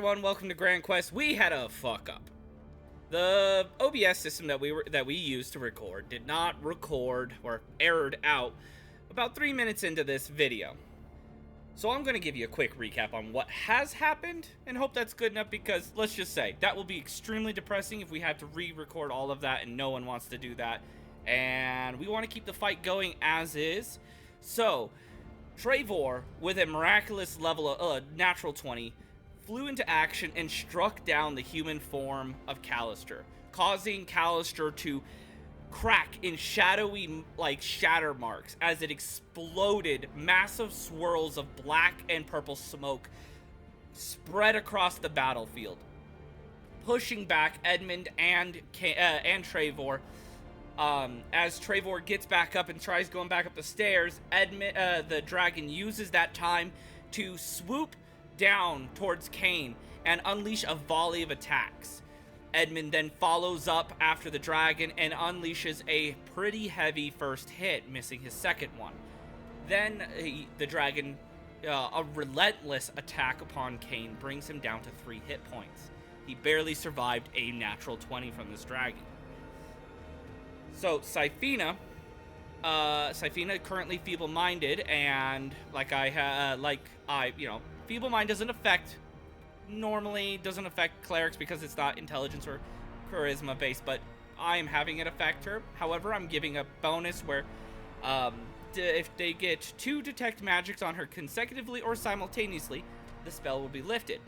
everyone, welcome to Grand Quest. We had a fuck up. The OBS system that we used to record did not record or errored out about 3 minutes into this video. So I'm going to give you a quick recap on what has happened and hope that's good enough, because let's just say that will be extremely depressing if we had to re-record all of that, and no one wants to do that. And we want to keep the fight going as is. So Treyvor, with a miraculous level of natural 20, flew into action and struck down the human form of Kalaster, causing Kalaster to crack in shadowy, shatter marks as it exploded. Massive swirls of black and purple smoke spread across the battlefield, pushing back Edmund and Treyvor. As Treyvor gets back up and tries going back up the stairs, the dragon uses that time to swoop down towards Kane and unleash a volley of attacks. Edmund then follows up after the dragon and unleashes a pretty heavy first hit, missing his second one. Then the dragon, a relentless attack upon Kane, brings him down to 3 hit points. He barely survived a natural 20 from this dragon. So Syphina currently feeble-minded, and feeble-mind doesn't affect clerics because it's not intelligence or charisma based, but I am having it affect her. However, I'm giving a bonus where if they get 2 detect magics on her consecutively or simultaneously, the spell will be lifted.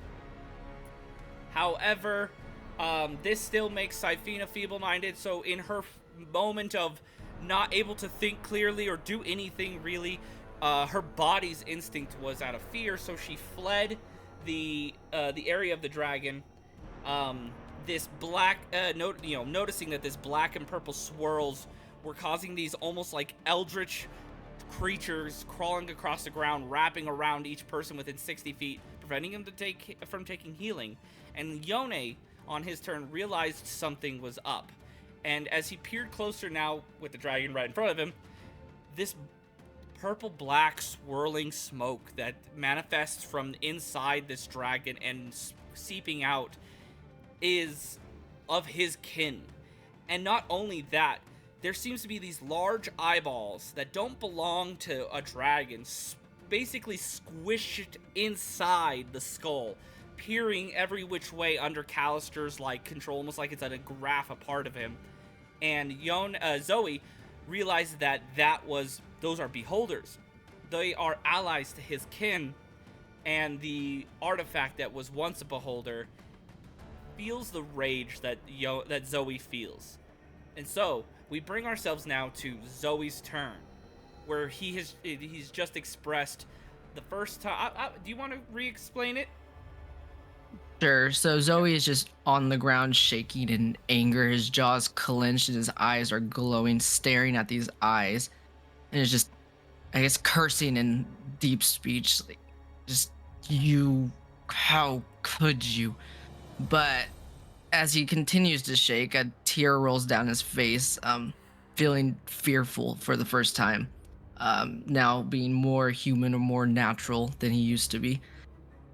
However, this still makes Syphina feeble-minded, so in her moment of not able to think clearly or do anything really, her body's instinct was out of fear, so she fled the area of the dragon. This black, noticing that this black and purple swirls were causing these almost like eldritch creatures crawling across the ground, wrapping around each person within 60 feet, preventing them from taking healing. And Yone, on his turn, realized something was up. And as he peered closer now with the dragon right in front of him, this purple-black swirling smoke that manifests from inside this dragon and seeping out is of his kin. And not only that, there seems to be these large eyeballs that don't belong to a dragon, basically squished inside the skull, peering every which way under Kalaster's control, almost like it's a graph a part of him. And Zoe realized that those are beholders. They are allies to his kin, and the artifact that was once a beholder feels the rage that Zoe feels. And so we bring ourselves now to Zoe's turn, where he's just expressed the first time. Do you want to re-explain it? Sure. So Zoe is just on the ground shaking in anger. His jaws clenched and his eyes are glowing, staring at these eyes. And it's just, I guess, cursing in deep speech. How could you? But as he continues to shake, a tear rolls down his face, feeling fearful for the first time. Now being more human or more natural than he used to be.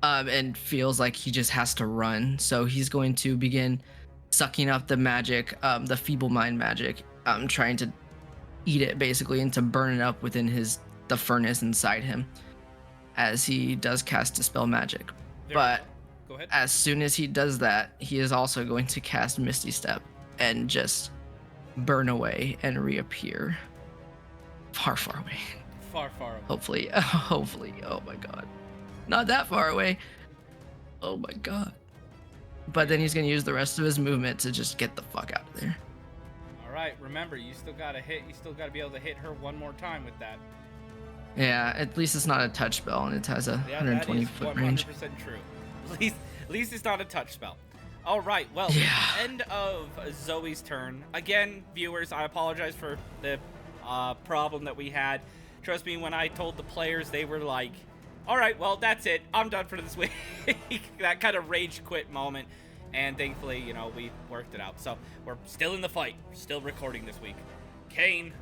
And feels like he just has to run. So he's going to begin sucking up the magic, the feeble mind magic, trying to eat it basically and to burn it up within the furnace inside him as he does cast Dispel Magic. But go ahead. As soon as he does that, he is also going to cast Misty Step and just burn away and reappear far, far away. Far, far away. Hopefully. Oh my god. Not that far away. Oh my god. But then he's going to use the rest of his movement to just get the fuck out of there. All right, remember, you still got to be able to hit her one more time with that. Yeah, at least it's not a touch spell and it has a 120 foot range. 100% true. At least it's not a touch spell. All right, well, end of Zoe's turn. Again, viewers, I apologize for the problem that we had. Trust me, when I told the players, they were like, all right, well, that's it. I'm done for this week. That kind of rage quit moment. And thankfully, we worked it out. So we're still in the fight. We're still recording this week. Kane,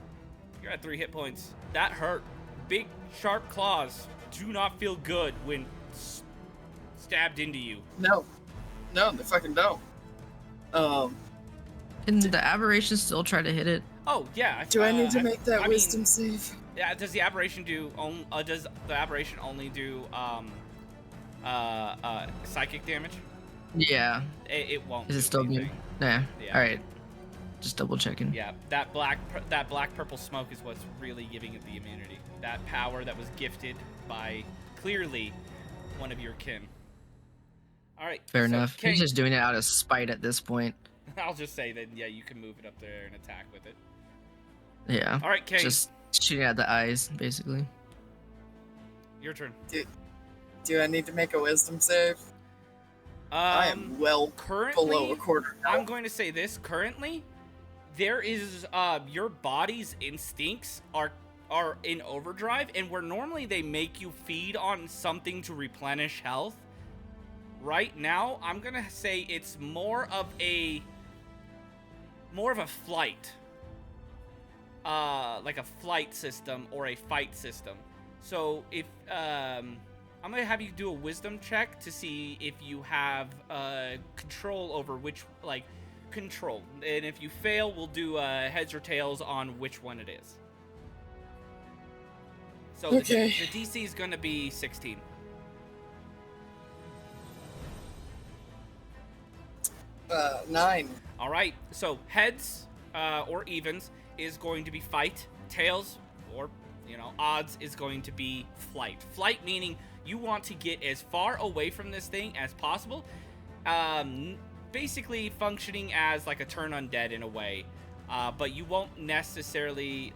you're at 3 hit points. That hurt. Big, sharp claws do not feel good when stabbed into you. No, they fucking don't. Can the aberration still try to hit it? Oh yeah. Do I need to make that wisdom mean, save? Yeah. Does the aberration do? Does the aberration only do psychic damage? Yeah. It won't. Is do it still anything. good? Nah. Yeah. All right. Just double checking. Yeah, that black purple smoke is what's really giving it the immunity. That power that was gifted by clearly one of your kin. All right. Fair enough. Kane, He's just doing it out of spite at this point. I'll just say that yeah, you can move it up there and attack with it. Yeah. All right, Kane. Just shooting at the eyes, basically. Your turn. Do I need to make a wisdom save? I am well below a quarter. I'm going to say this. Currently, there is your body's instincts are in overdrive, and where normally they make you feed on something to replenish health. Right now, I'm gonna say it's more of a flight, like a flight system or a fight system. So if I'm gonna have you do a wisdom check to see if you have control over which control, and if you fail, we'll do heads or tails on which one it is. So okay. the DC is gonna be 16. 9. All right. So heads or evens is going to be fight. Tails or odds is going to be flight. Flight meaning you want to get as far away from this thing as possible. Basically functioning as like a turn undead in a way. But you won't necessarily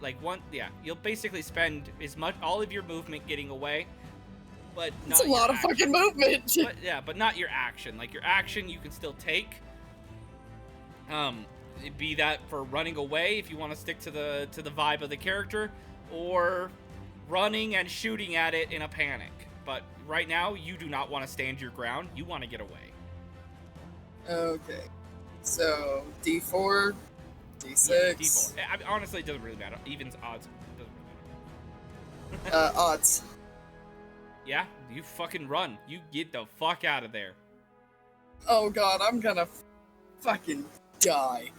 you'll basically spend all of your movement getting away. But it's a lot of fucking movement. But not your action. Like your action you can still take. Be that for running away if you want to stick to the vibe of the character, or running and shooting at it in a panic. But right now you do not want to stand your ground. You want to get away. Okay. So D4, D6. Yeah, D4. Honestly, it doesn't really matter. Evens, odds, it doesn't really matter. Odds. Yeah, you fucking run. You get the fuck out of there. Oh god, I'm gonna fucking die.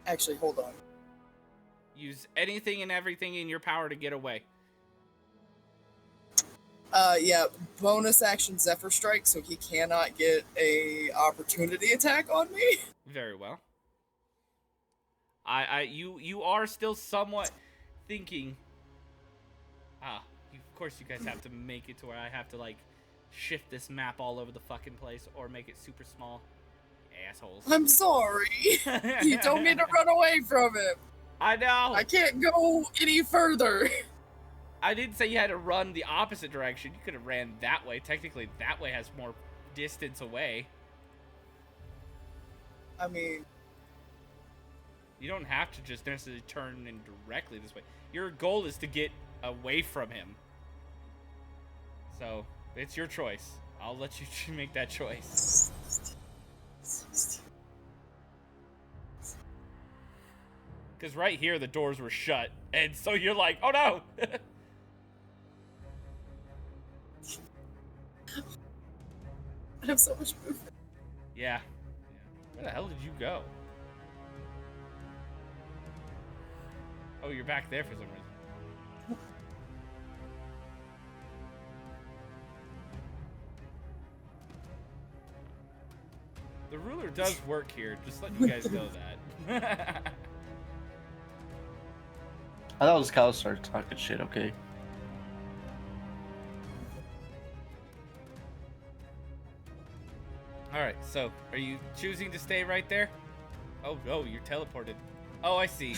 Actually, hold on. Use anything and everything in your power to get away. Yeah, bonus action Zephyr Strike, so he cannot get a opportunity attack on me. Very well. You are still somewhat thinking. Of course you guys have to make it to where I have to shift this map all over the fucking place or make it super small. Assholes. I'm sorry. You told me to run away from him. I know. I can't go any further. I didn't say you had to run the opposite direction. You could have ran that way. Technically, that way has more distance away. I mean, you don't have to just necessarily turn in directly this way. Your goal is to get away from him. So, it's your choice. I'll let you make that choice. Because right here, the doors were shut. And so you're like, oh no! I have so much movement. Yeah. Where the hell did you go? Oh, you're back there for some reason. The ruler does work here. Just letting you guys know that. I thought it was Kalaster talking shit, okay? Alright, so are you choosing to stay right there? Oh, no, you're teleported. Oh, I see.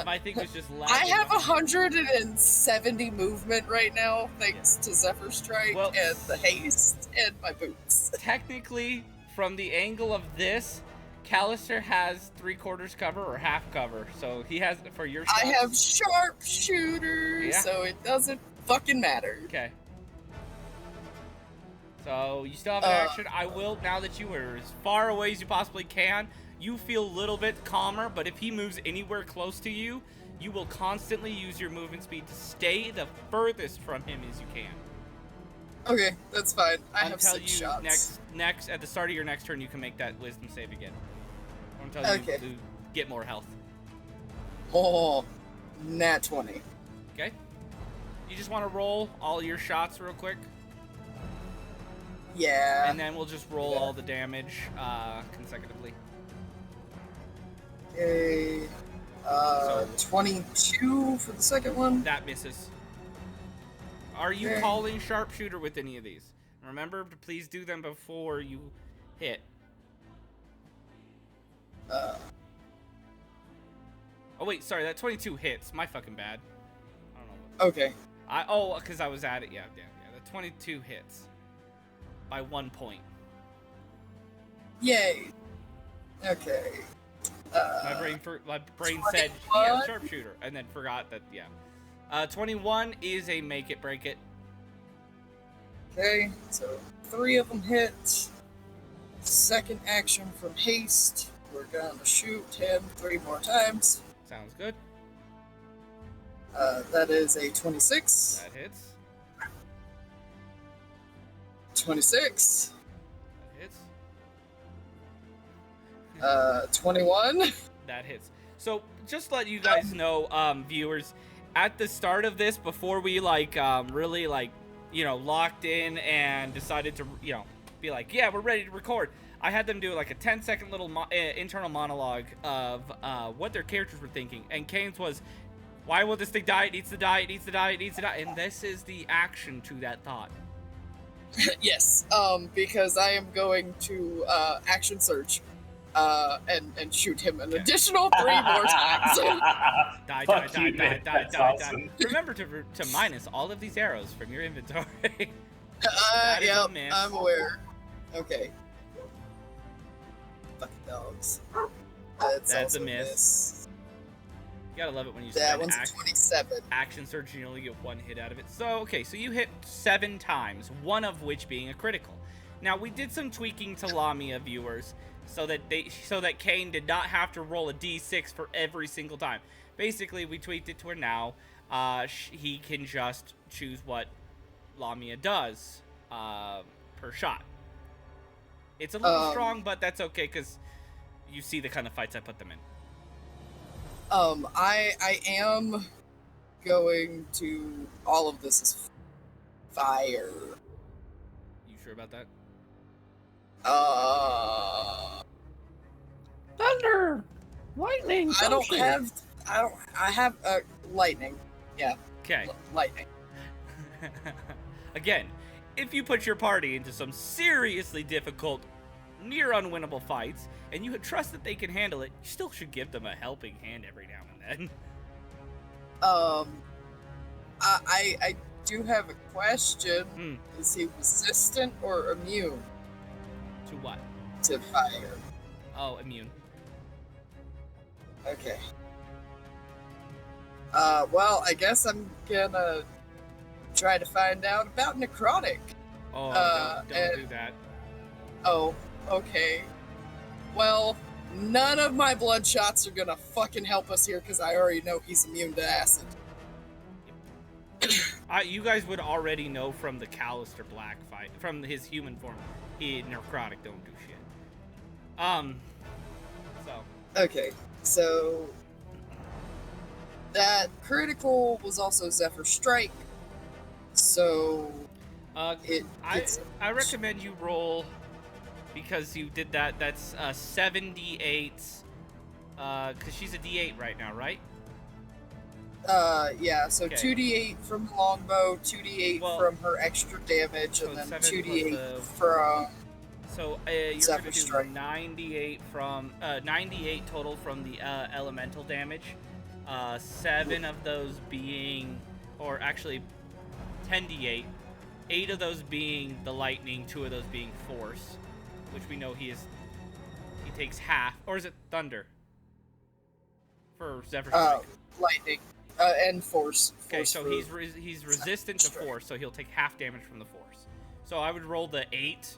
my thing was just lagging. I have 170 movement right now, thanks to Zephyr Strike and the haste and my boots. Technically, from the angle of this, Kalaster has 3/4 cover or half cover, so he has for your shots. I have sharpshooter, so it doesn't fucking matter. Okay. So you still have an action. I will, now that you are as far away as you possibly can, you feel a little bit calmer, but if he moves anywhere close to you, you will constantly use your movement speed to stay the furthest from him as you can. Okay, that's fine. I have Until 6 you shots. next at the start of your next turn, you can make that wisdom save again. Until you get more health. Oh, nat 20. Okay. You just want to roll all your shots real quick, Yeah. and then we'll just roll all the damage consecutively. Okay. 22 for the second one. That misses. Are you calling sharpshooter with any of these? Remember to please do them before you hit. Oh wait, sorry, that 22 hits. My fucking bad. I don't know. Okay. Because I was at it. Yeah. The 22 hits by 1 point. Yay. Okay. My brain 21? said, yeah, sharpshooter, and then forgot that, yeah. 21 is a make it, break it. Okay, so 3 of them hit. Second action from haste. We're gonna shoot him 3 more times. Sounds good. That is a 26. That hits. 26. That hits. 21. That hits. So, just let you guys know, viewers, at the start of this, before we, really, locked in and decided to, be like, yeah, we're ready to record, I had them do, a 10-second little internal monologue of what their characters were thinking. And Kane's was, why will this thing die? It needs to die. It needs to die. It needs to die. And this is the action to that thought. Yes, because I am going to action search and shoot him an additional 3 more times. Die. Remember to minus all of these arrows from your inventory. Yep, I'm aware. Okay. Fucking dogs. That's a miss. You gotta love it when you that one's 27. Action surge, and you only get 1 hit out of it. So, okay, so you hit 7 times, 1 of which being a critical. Now, we did some tweaking to Lamia, viewers, so that Kane did not have to roll a d6 for every single time. Basically, we tweaked it to where now he can just choose what Lamia does per shot. It's a little strong, but that's okay, because you see the kind of fights I put them in. I am going to... All of this is fire. You sure about that? Thunder! Lightning! I have lightning. Yeah. Okay. Lightning. Again, if you put your party into some seriously difficult, near unwinnable fights, and you trust that they can handle it, you still should give them a helping hand every now and then. I do have a question. Is he resistant or immune? To what? To fire. Oh, immune. Okay. Well, I guess I'm gonna try to find out about necrotic. Oh, don't do that. Oh, okay. Well, none of my blood shots are gonna fucking help us here because I already know he's immune to acid. You guys would already know from the Kalaster Black fight, from his human form, necrotic don't do shit. Okay, so that critical was also Zephyr Strike, so I recommend you roll, because you did that. That's 7d8, because she's a d8 right now, right? Yeah, so Okay. 2d8 from the longbow, 2d8 from her extra damage, so and then 7 2d8 from... So you're Zephyr going to do Strike. 98 total from the elemental damage. 7 of those being, or actually 10d8. 8 of those being the lightning, 2 of those being force, which we know he takes half. Or is it thunder? For Zephyr Strike. Lightning. And force. Okay, so he's resistant to force, so he'll take half damage from the force. So I would roll the 8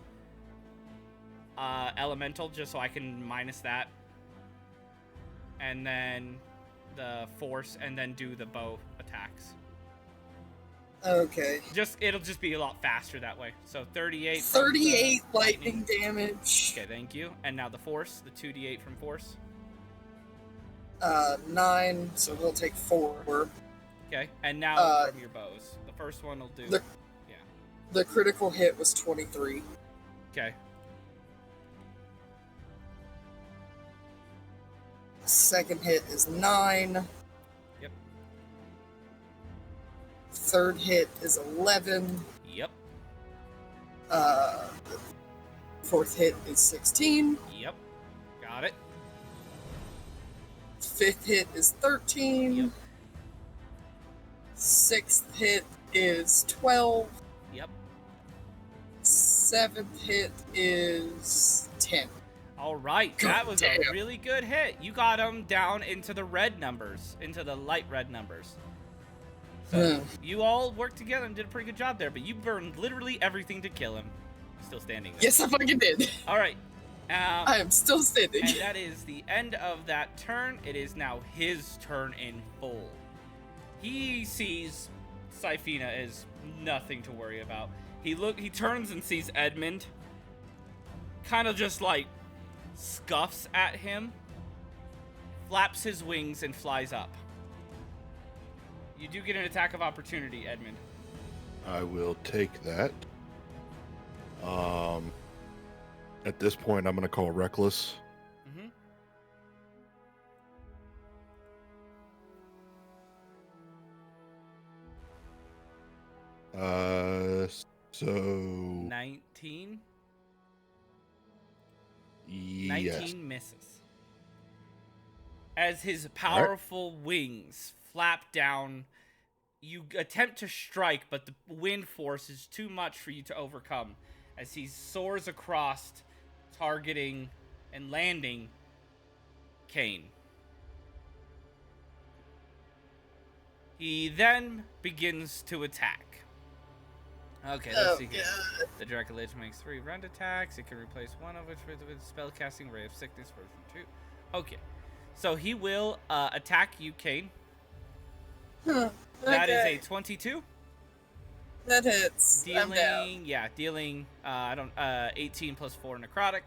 elemental, just so I can minus that. And then the force, and then do the bow attacks. Okay. It'll just be a lot faster that way. So 38. 38 lightning damage. Okay, thank you. And now the force, the 2d8 from force. 9, so we'll take 4. Okay, and now from your bows. The first one will do. The critical hit was 23. Okay. Second hit is 9. Yep. Third hit is 11. Yep. Fourth hit is 16. Yep. Got it. Fifth hit is 13. Yep. Sixth hit is 12. Yep. Seventh hit is 10. All right, that was a really good hit. You got him down into the red numbers, into the light red numbers. So you all worked together and did a pretty good job there, but you burned literally everything to kill him. Still standing there. Yes, I fucking did. All right. I am still standing. And that is the end of that turn. It is now his turn in full. He sees Syphina as nothing to worry about. He turns and sees Edmund, kind of just like scuffs at him, flaps his wings, and flies up. You do get an attack of opportunity, Edmund. I will take that. At this point, I'm going to call Reckless. Mm-hmm. So 19. Yes. 19 misses. As his powerful wings flap down, you attempt to strike, but the wind force is too much for you to overcome. As he soars across, targeting and landing Kane. He then begins to attack. Okay, let's see here. The Draco Lich makes 3 rend attacks. It can replace one of which with spellcasting Ray of Sickness version 2. Okay, so he will attack you, Kane. That is a 22. That hits. Dealing, dealing 18 plus 4 necrotic,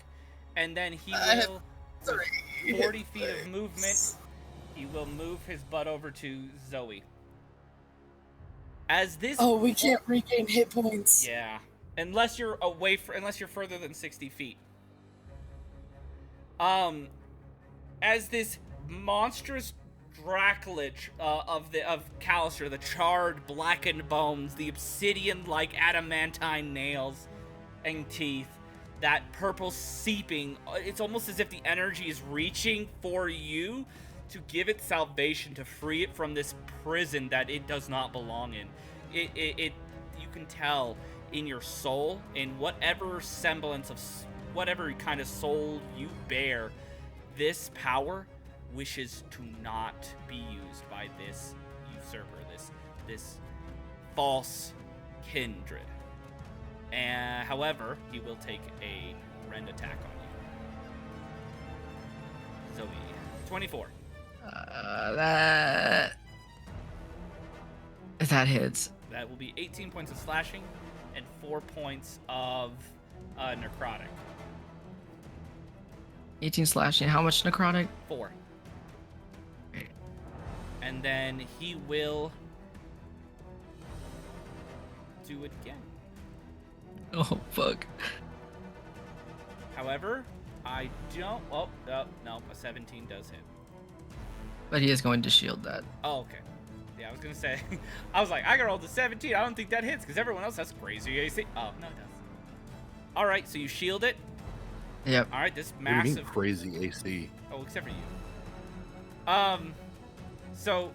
and then he will 40 feet of movement. He will move his butt over to Zoe. As this, we can't regain hit points. Yeah, unless you're unless you're further than 60 feet. As this monstrous Dracolich of Kalaster, the charred, blackened bones, the obsidian-like adamantine nails and teeth, that purple seeping, it's almost as if the energy is reaching for you to give it salvation, to free it from this prison that it does not belong in. You can tell in your soul, in whatever semblance of whatever kind of soul you bear, this power wishes to not be used by this usurper, this false kindred. And however, he will take a rend attack on you. Zoe, 24. That hits. That will be 18 points of slashing and 4 points of necrotic. 18 slashing. How much necrotic? 4. And then he will do it again. Oh, fuck. However, I don't... Oh, no, a 17 does hit. But he is going to shield that. Oh, okay. Yeah, I was going to say... I was like, I got rolled a 17. I don't think that hits, because everyone else has crazy AC. Oh, no, it does. All right, so you shield it. Yep. All right, this What do you massive... mean crazy AC? Oh, except for you. So,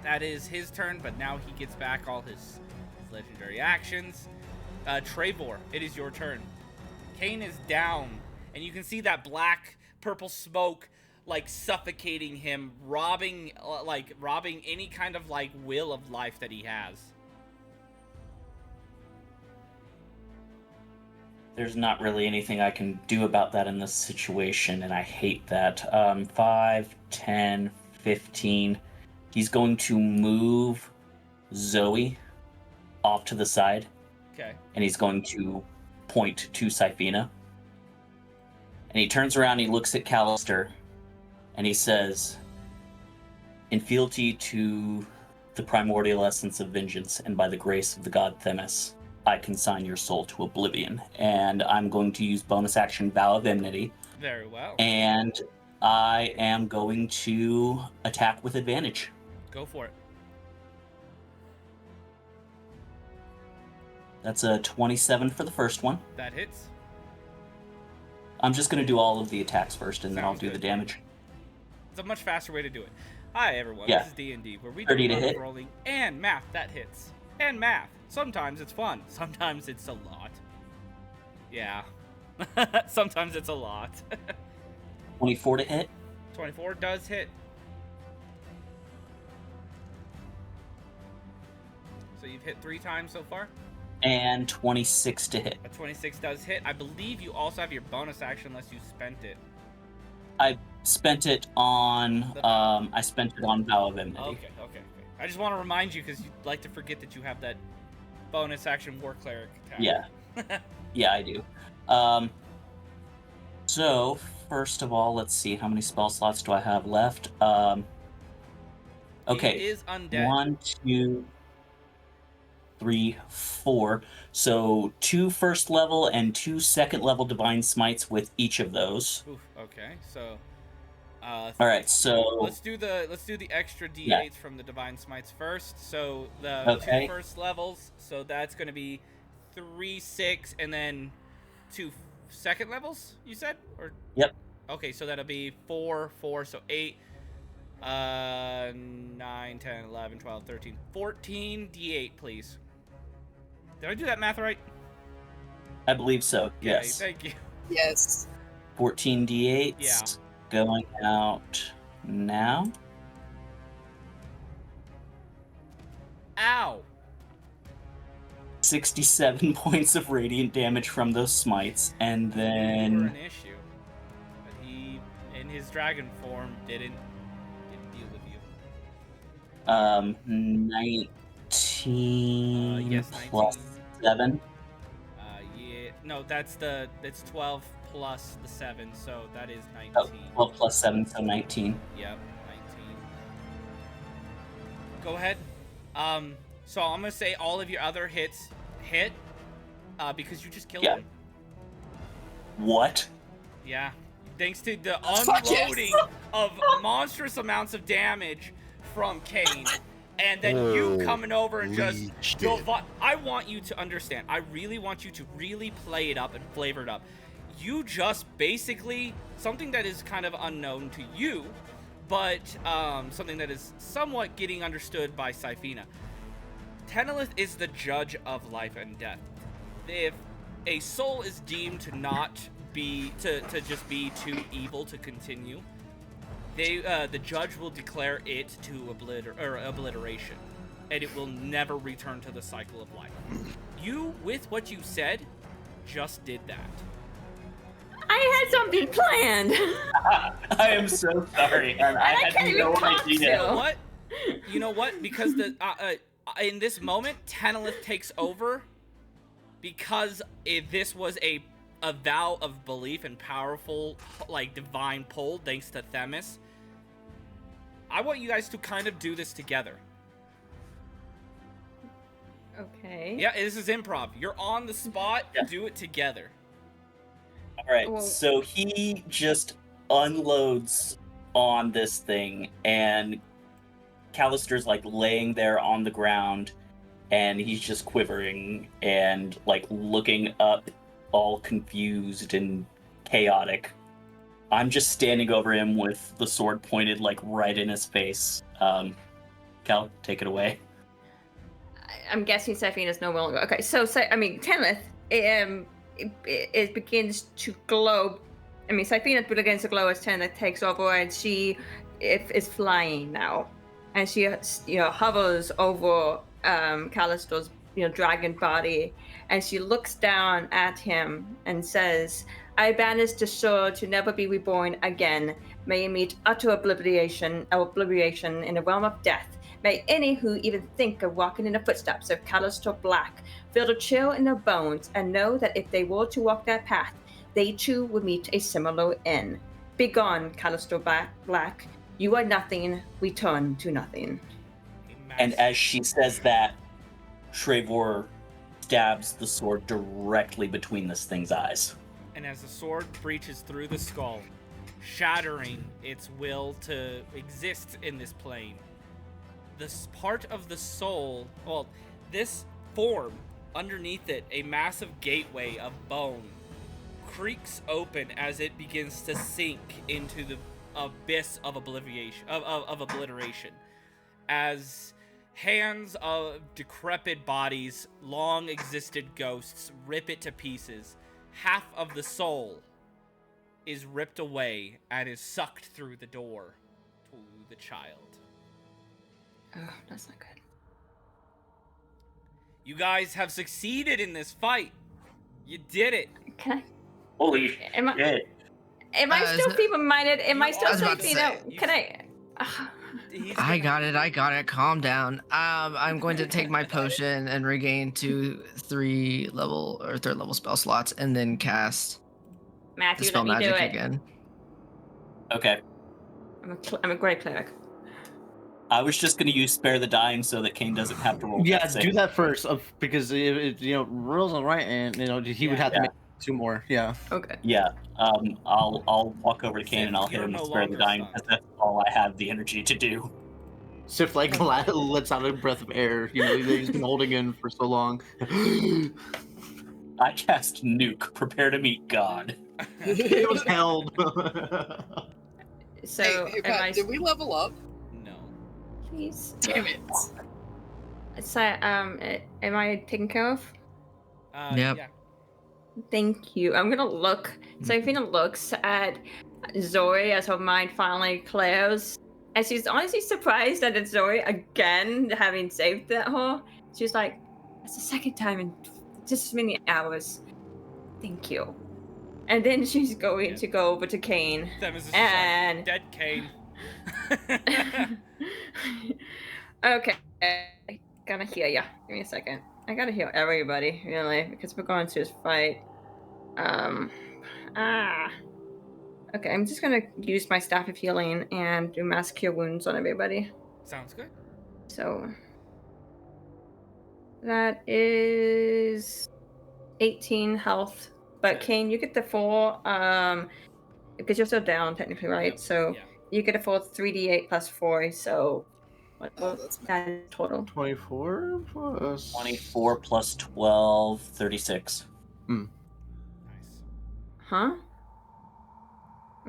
that is his turn, but now he gets back all his legendary actions. Treyvor, it is your turn. Kane is down, and you can see that black, purple smoke, like, suffocating him, robbing any kind of, like, will of life that he has. There's not really anything I can do about that in this situation, and I hate that. 5, 10, 15, he's going to move Zoe off to the side. Okay. And he's going to point to Syphina. And he turns around, he looks at Kalaster, and he says, "In fealty to the primordial essence of vengeance, and by the grace of the god Themis, I consign your soul to oblivion." And I'm going to use bonus action Vow of Enmity. Very well. And I am going to attack with advantage. Go for it. That's a 27 for the first one. That hits. I'm just going to do all of the attacks first, and then I'll Sounds do the good. damage. It's a much faster way to do it. Hi, everyone. Yeah. This is D&D, where we 30 do to hit. rolling and math that hits. And math. Sometimes it's fun. Sometimes it's a lot. Yeah. Sometimes it's a lot. 24 to hit. 24 does hit. So you've hit 3 times so far. And 26 to hit. A 26 does hit. I believe you also have your bonus action unless you spent it. I spent it on Vow of Enmity. Okay. I just want to remind you because you like to forget that you have that bonus action War Cleric attack. Yeah. Yeah, I do. So, first of all, let's see. How many spell slots do I have left? Okay. He is undead. 1, 2, 3, 4. So 2 first level and 2 second level divine smites with each of those. Oof, okay, so All right, so let's do the extra d8s Yeah. from the divine smites first. So the Okay. 2 first levels, so that's going to be 3, 6, and then 2 second levels, you said? Or Yep. Okay, so that'll be 4, so 8, 9, 10, 11, 12, 13, 14 d8, please. Did I do that math right? I believe so. Okay, Yes. thank you. Yes. 14 d8s Yeah. going out now. Ow! 67 points of radiant damage from those smites, and You were then an issue. But he, in his dragon form, didn't deal with you. 19 Yes, plus 19. 7. Yeah, no, it's 12 plus the 7, so that is 19. Oh, 12 plus 7, so 19. Yep, 19. Go ahead. So I'm gonna say all of your other hits hit, because you just killed Yeah. him. What? Yeah. Thanks to the Fuck yes. unloading of monstrous amounts of damage from Kane. And then you coming over and just Holy shit. I want you to understand. I really want you to really play it up and flavor it up. You just basically, something that is kind of unknown to you, but something that is somewhat getting understood by Syphina. Tenelith is the judge of life and death. If a soul is deemed to not be, to just be too evil to continue, the judge will declare it to obliteration, and it will never return to the cycle of life. You, with what you said, just did that. I had something planned. I am so sorry. And I can't had even no talk idea. still. You know what? Because in this moment, Tanalith takes over, because this was a vow of belief and powerful, like, divine pull, thanks to Themis. I want you guys to kind of do this together. Okay. Yeah, this is improv. You're on the spot. Yeah. Do it together. All right, Well- so he just unloads on this thing, and Kalaster's like laying there on the ground, and he's just quivering and like looking up, all confused and chaotic. I'm just standing over him with the sword pointed like right in his face. Cal, take it away. I'm guessing Syphina's no longer. Okay, so Tenlith, it begins to glow. I mean, Syphina begins to glow as Tenlith takes over, and she is flying now, and she hovers over Kalaster's dragon body, and she looks down at him and says, "I banish the soul to never be reborn again. May you meet utter oblivion in the realm of death. May any who even think of walking in the footsteps of Kalaster Black feel the chill in their bones and know that if they were to walk that path, they too would meet a similar end. Begone, Kalaster Black. You are nothing. Return to nothing." And as she says that, Treyvor stabs the sword directly between this thing's eyes. And as the sword breaches through the skull, shattering its will to exist in this plane, this part of the soul, well, this form, underneath it, a massive gateway of bone, creaks open as it begins to sink into the abyss of obliteration, as hands of decrepit bodies, long existed ghosts, rip it to pieces. Half of the soul is ripped away and is sucked through the door to the child. Oh, that's not good. You guys have succeeded in this fight. You did it. Can I? Holy Am I? shit. Am I still feeble-minded? Am I still I was about to thinking? say, Can I? I got it. Calm down. I'm going to take my potion and regain 2 3 level or 3rd level spell slots, and then cast Matthew, Dispel let me do magic it. again. Okay. I'm a great cleric. I was just going to use Spare the Dying so that Kane doesn't have to roll. Yeah, that do save. that first, because rolls on right, and he would have to make 2 more. Yeah. Okay. Yeah. I'll walk over to Kane and I'll hit You're him no with Spare the longer Dying stunned. because that's all I have the energy to do. Sif lets out a breath of air. He's been holding in for so long. I cast Nuke. Prepare to meet God. It was held. So, hey, am I? Pat, did we level up? No. Please. Damn it. So, am I taken care of? Yep. Yeah. Thank you. I'm gonna look. Syphina looks at Zori as her mind finally clears, and she's honestly surprised that it's Zori again, having saved her. She's like, "That's the second time in just as many hours. Thank you." And then she's going to go over to Kane. Them is just And- like, dead Kane. Okay, gotta heal ya. Give me a second. I gotta heal everybody, really, because we're going to this fight. Okay, I'm just gonna use my staff of healing and do mass cure wounds on everybody. Sounds good. So that is 18 health. But Kane, you get the full because you're still down technically, right? Yep, So yeah. you get a full 3d8 plus 4. So what's that's that total? 24 plus 24 plus 12, 36. Nice. Huh?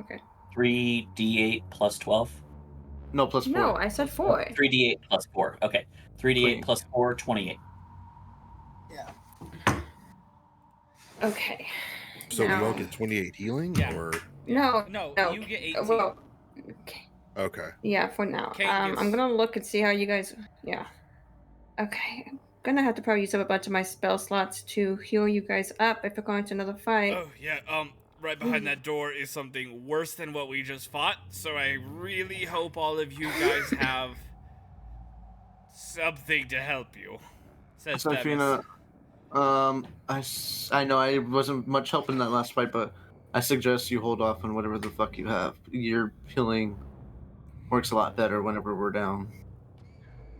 Okay. 3d8 plus 12? No, plus 4. No, I said 4. 3d8 plus 4. Okay. 3d8 20. plus 4, 28. Yeah. Okay. So we all Now- get 28 healing, Yeah. or No. No, no. you get 18. Well, okay. okay. Yeah, for now. Kane I'm gets- gonna look and see how you guys. Yeah. Okay. I'm gonna have to probably use up a bunch of my spell slots to heal you guys up if we're going to another fight. Oh, yeah, right behind that door is something worse than what we just fought, so I really hope all of you guys have something to help you. Says Syphina, I know I wasn't much help in that last fight, but I suggest you hold off on whatever the fuck you have. Your healing works a lot better whenever we're down.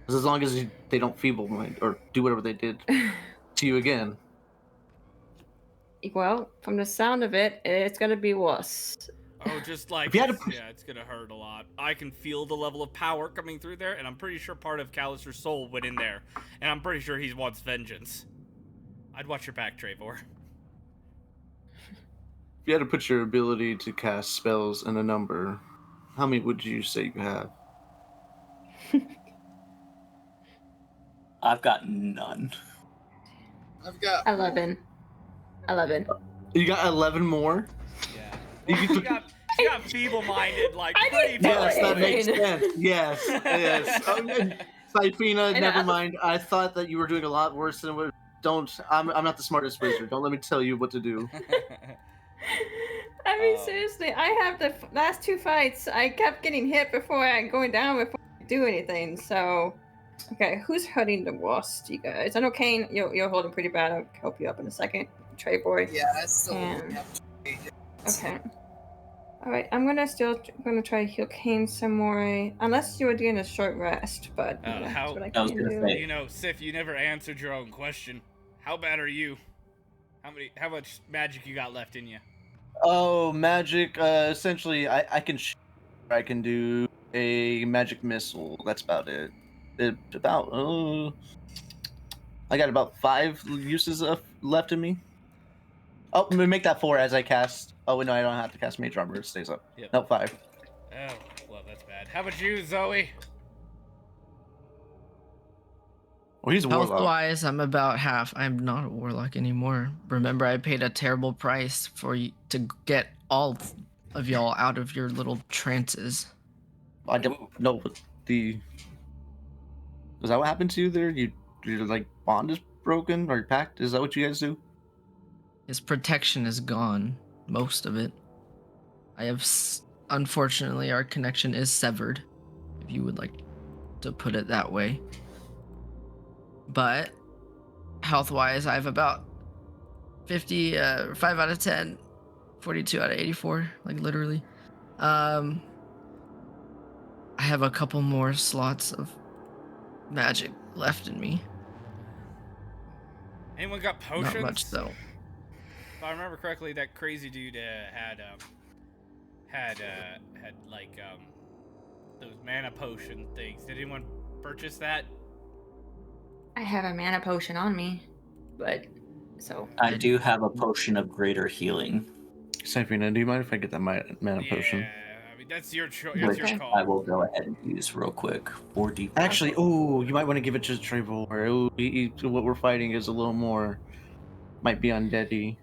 'Cause as long as they don't feeble mind or do whatever they did to you again. Well, from the sound of it, it's gonna be worse. Oh, just like, If you had to it's- push- yeah, it's gonna hurt a lot. I can feel the level of power coming through there, and I'm pretty sure part of Kalaster's soul went in there, and I'm pretty sure he wants vengeance. I'd watch your back, Treyvor. If you had to put your ability to cast spells in a number, how many would you say you have? I've got none. I've got 11. 11. You got 11 more? Yeah. Well, she got feeble-minded, like, I pretty didn't know Yes, far that away. makes sense. Yes, yes. Syphina, I know, never I'm- mind. I thought that you were doing a lot worse than what. Don't. I'm not the smartest wizard. Don't let me tell you what to do. I mean, Um, seriously, I have the last 2 fights. I kept getting hit before I going down before I do anything. So, okay, who's hurting the worst, you guys? I know Kane, you're holding pretty bad. I'll help you up in a second. Treyvor. Yeah, I still And- have Okay. All right, I'm gonna try to heal Kane some more, unless you were doing a short rest. But how- that's what I I was can gonna do. say. You know, Sif, you never answered your own question. How bad are you? How much magic you got left in you? Oh, magic. Essentially, I can. I can do a magic missile. That's about it. I got about 5 uses left in me. Oh, I'm gonna make that 4 as I cast. Oh wait, no, I don't have to cast mage armor. It stays up. Yep. Nope, 5. Oh, well, that's bad. How about you, Zoe? Well, he's a Health warlock. wise, I'm about half. I'm not a warlock anymore. Remember, I paid a terrible price for you to get all of y'all out of your little trances. I don't know what the. Is that what happened to you there? Your like bond is broken or your pact? Is that what you guys do? His protection is gone, most of it. Unfortunately, our connection is severed, if you would like to put it that way. But health-wise, I have about 50, 5 out of 10, 42 out of 84, like literally. I have a couple more slots of magic left in me. Anyone got potions? Not much though. If I remember correctly, that crazy dude had like those mana potion things. Did anyone purchase that? I have a mana potion on me, but so I do have a potion of greater healing, Syphina, do you mind if I get that mana potion? Yeah, I mean that's your choice. That's which your call. I will go ahead and use real quick. 4d. Actually, oh, you might want to give it to Treyvor. Oh, what we're fighting is a little more. Might be undeady.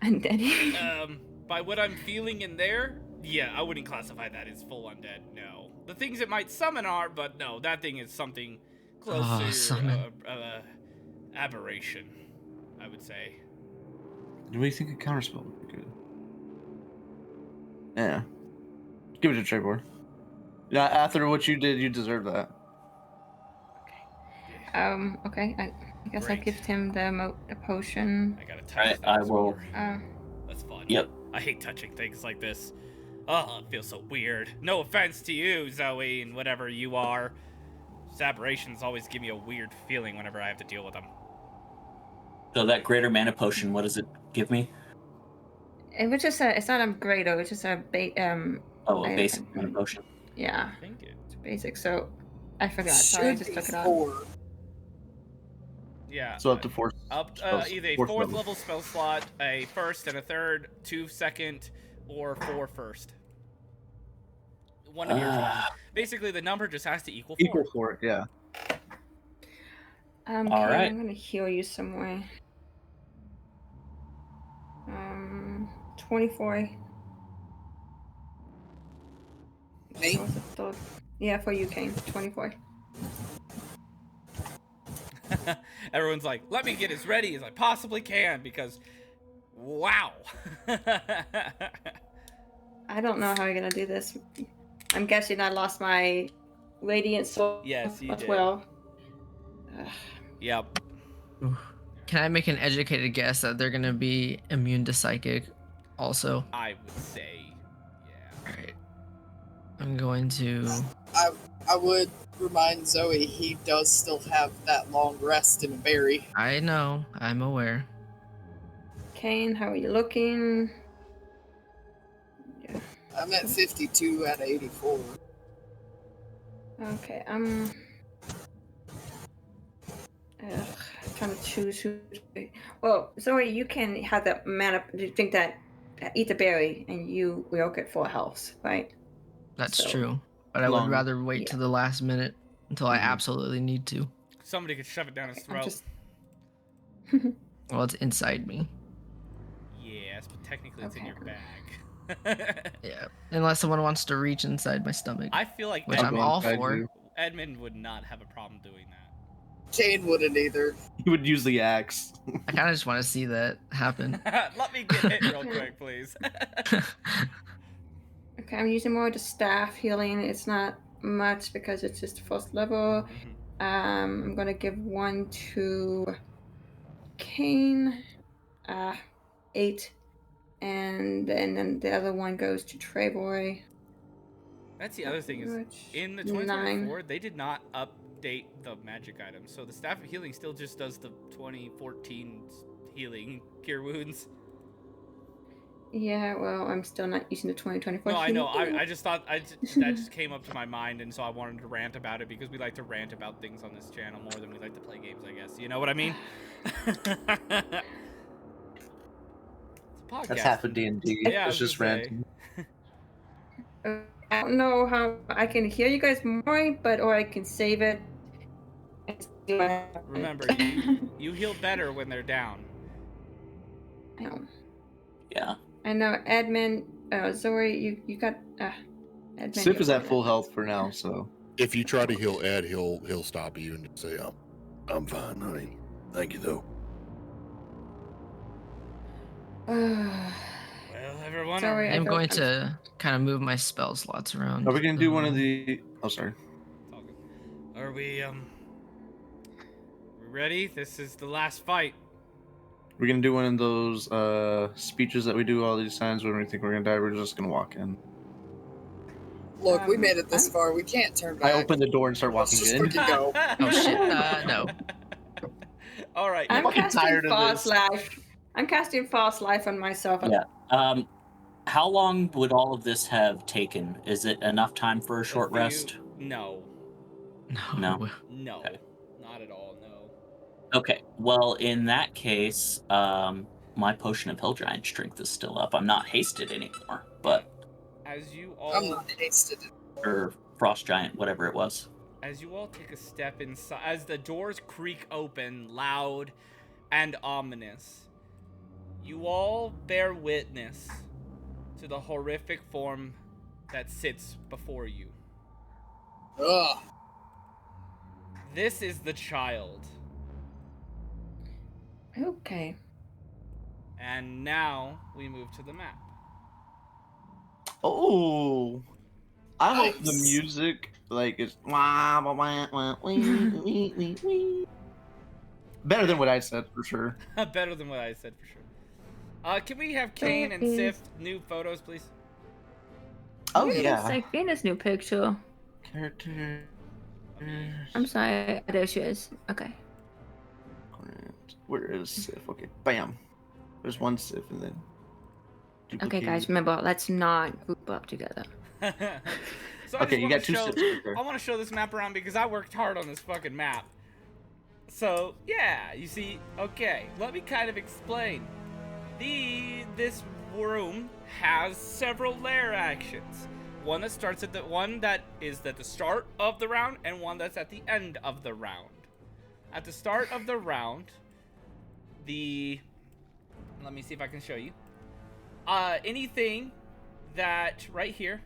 undead. By what I'm feeling in there, yeah, I wouldn't classify that as full undead. No, the things it might summon are, but no, that thing is something closer summon. aberration, I would say. Do we think a counterspell would be good? Yeah. Give it to Treyvor. Yeah, after what you did, you deserve that. Okay. I guess I Great. give him the potion. I gotta touch Alright, things I will- more. That's fun. Yep. I hate touching things like this. Oh, it feels so weird. No offense to you, Zoe, and whatever you are. Aberrations always give me a weird feeling whenever I have to deal with them. So that greater mana potion, what does it give me? It was just it's not a greater. It's just a Oh, a I- basic mana potion. yeah, I think it's basic. So I forgot. Sorry, I Should just be took it off. 4. yeah. So up to 4. Either a fourth fourth level spell slot, a first and a third, 2 second, or 4 first. One of your choices. Basically, the number just has to equal 4. Equal 4, yeah. Okay, Alright. I'm gonna heal you some more. 24. Me? So what's it, yeah, for you, Kane. 24. Everyone's like, let me get as ready as I possibly can because, wow. I don't know how you're gonna do this. I'm guessing I lost my radiant soul Yes, you as did. well. Ugh. Yep. Can I make an educated guess that they're gonna be immune to psychic also? I would say, yeah. Alright. I'm going to I would remind Zoe he does still have that long rest in a berry. I know, I'm aware. Kane, how are you looking? Yeah. I'm at 52 out of 84. Okay, I'm trying to choose who. Well, Zoe, you can have the mana. Do you think that eat the berry and you will get 4 health, right? That's So, true. But I would long- rather wait yeah. to the last minute until I Mhm. absolutely need to. Somebody could shove it down his I'm throat. just. Well, it's inside me. Yes, but technically it's in Okay. your bag. Yeah. Unless someone wants to reach inside my stomach. I feel like Which that I'm I'll go all inside for. you. Edmund would not have a problem doing that. Jane wouldn't either. He would use the axe. I kind of just want to see that happen. Let me get hit real quick, please. Okay, I'm using more of the staff healing. It's not much because it's just first level. I'm gonna give one to Kane, 8, and then the other one goes to Treyvor. That's the other thing is, Which- in the 9. 2024, they did not update the magic items. So the staff of healing still just does the 2014 healing, cure wounds. Yeah, well, I'm still not using the 2024. No, I know. healing. I just thought that just came up to my mind, and so I wanted to rant about it because we like to rant about things on this channel more than we like to play games, I guess. You know what I mean? It's a podcast. That's half a D&D. Yeah, I It's was just gonna say. random. I don't know how I can hear you guys more, or I can save it. and see what happens. Remember, you heal better when they're down. I know. Yeah. I know, Edmund, Zori, you got, Edmund. Sif is you at full got health for now, so. If you try to heal Ed, he'll stop you and say, I'm fine, honey. Thank you, though. Well, everyone. Sorry, I'm thought- going to kind of move my spell slots around. Are we gonna do one of the? Oh, sorry. It's all good. Are we ready? This is the last fight. We're gonna do one of those speeches that we do all these times when we think we're gonna die. We're just gonna walk in. Look, we made it this far. We can't turn back. I open the door and start Let's walking just in. freaking go. Oh shit! No. All right. I'm fucking casting tired of Fast this. Life. I'm casting Fast Life on myself. Yeah. How long would all of this have taken? Is it enough time for a short If you- rest? No. No. No. Okay. Not at all. No. Okay. Well, in that case, my potion of Hill Giant Strength is still up. I'm not hasted anymore, but As you I'm all not hasted. or Frost Giant, whatever it was. as you all take a step inside, as the doors creak open, loud and ominous, you all bear witness to the horrific form that sits before you. Ugh. This is the child. Okay. And now we move to the map. Oh, I hope the Nice. music like is wah, wah, wah, wah, wee, wee, wee, wee. Better than what I said for sure. Better than what I said for sure. Can we have Kane and Sif new photos, please? Oh Where is yeah. Syphina's new picture. Character. I'm sorry. There she is. Okay. Where is Sif? Okay, bam. There's one Sif and then. Okay, guys, remember, let's not group up together. So I Okay, just you wanna got two show- Sifs right there. I want to show this map around because I worked hard on this fucking map. So yeah, you see, okay, let me kind of explain. This room has several lair actions. One that starts at one that is at the start of the round, and one that's at the end of the round. At the start of the round, let me see if I can show you. Anything that right here,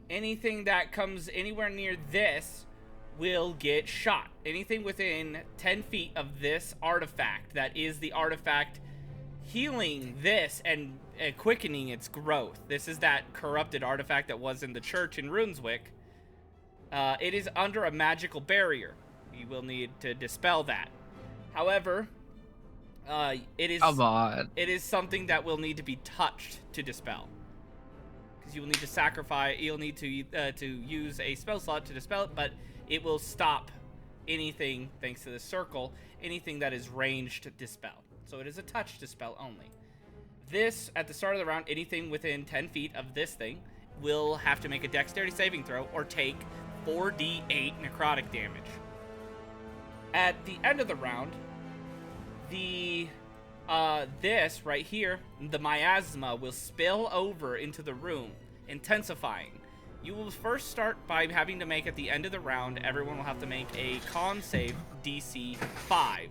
anything that comes anywhere near this will get shot. Anything within 10 feet of this artifact, that is the artifact healing this and quickening its growth. This is that corrupted artifact that was in the church in Runeswick. It is under a magical barrier. You will need to dispel that. However, it is something that will need to be touched to dispel. Because you will need to sacrifice. You'll need to use a spell slot to dispel it, but it will stop anything, thanks to the circle, anything that is ranged to dispel. So it is a touch dispel only. This, at the start of the round, anything within 10 feet of this thing will have to make a dexterity saving throw or take 4d8 necrotic damage. At the end of the round, this right here, the miasma, will spill over into the room, intensifying. You will first start by having to make, at the end of the round, everyone will have to make a con save DC 5.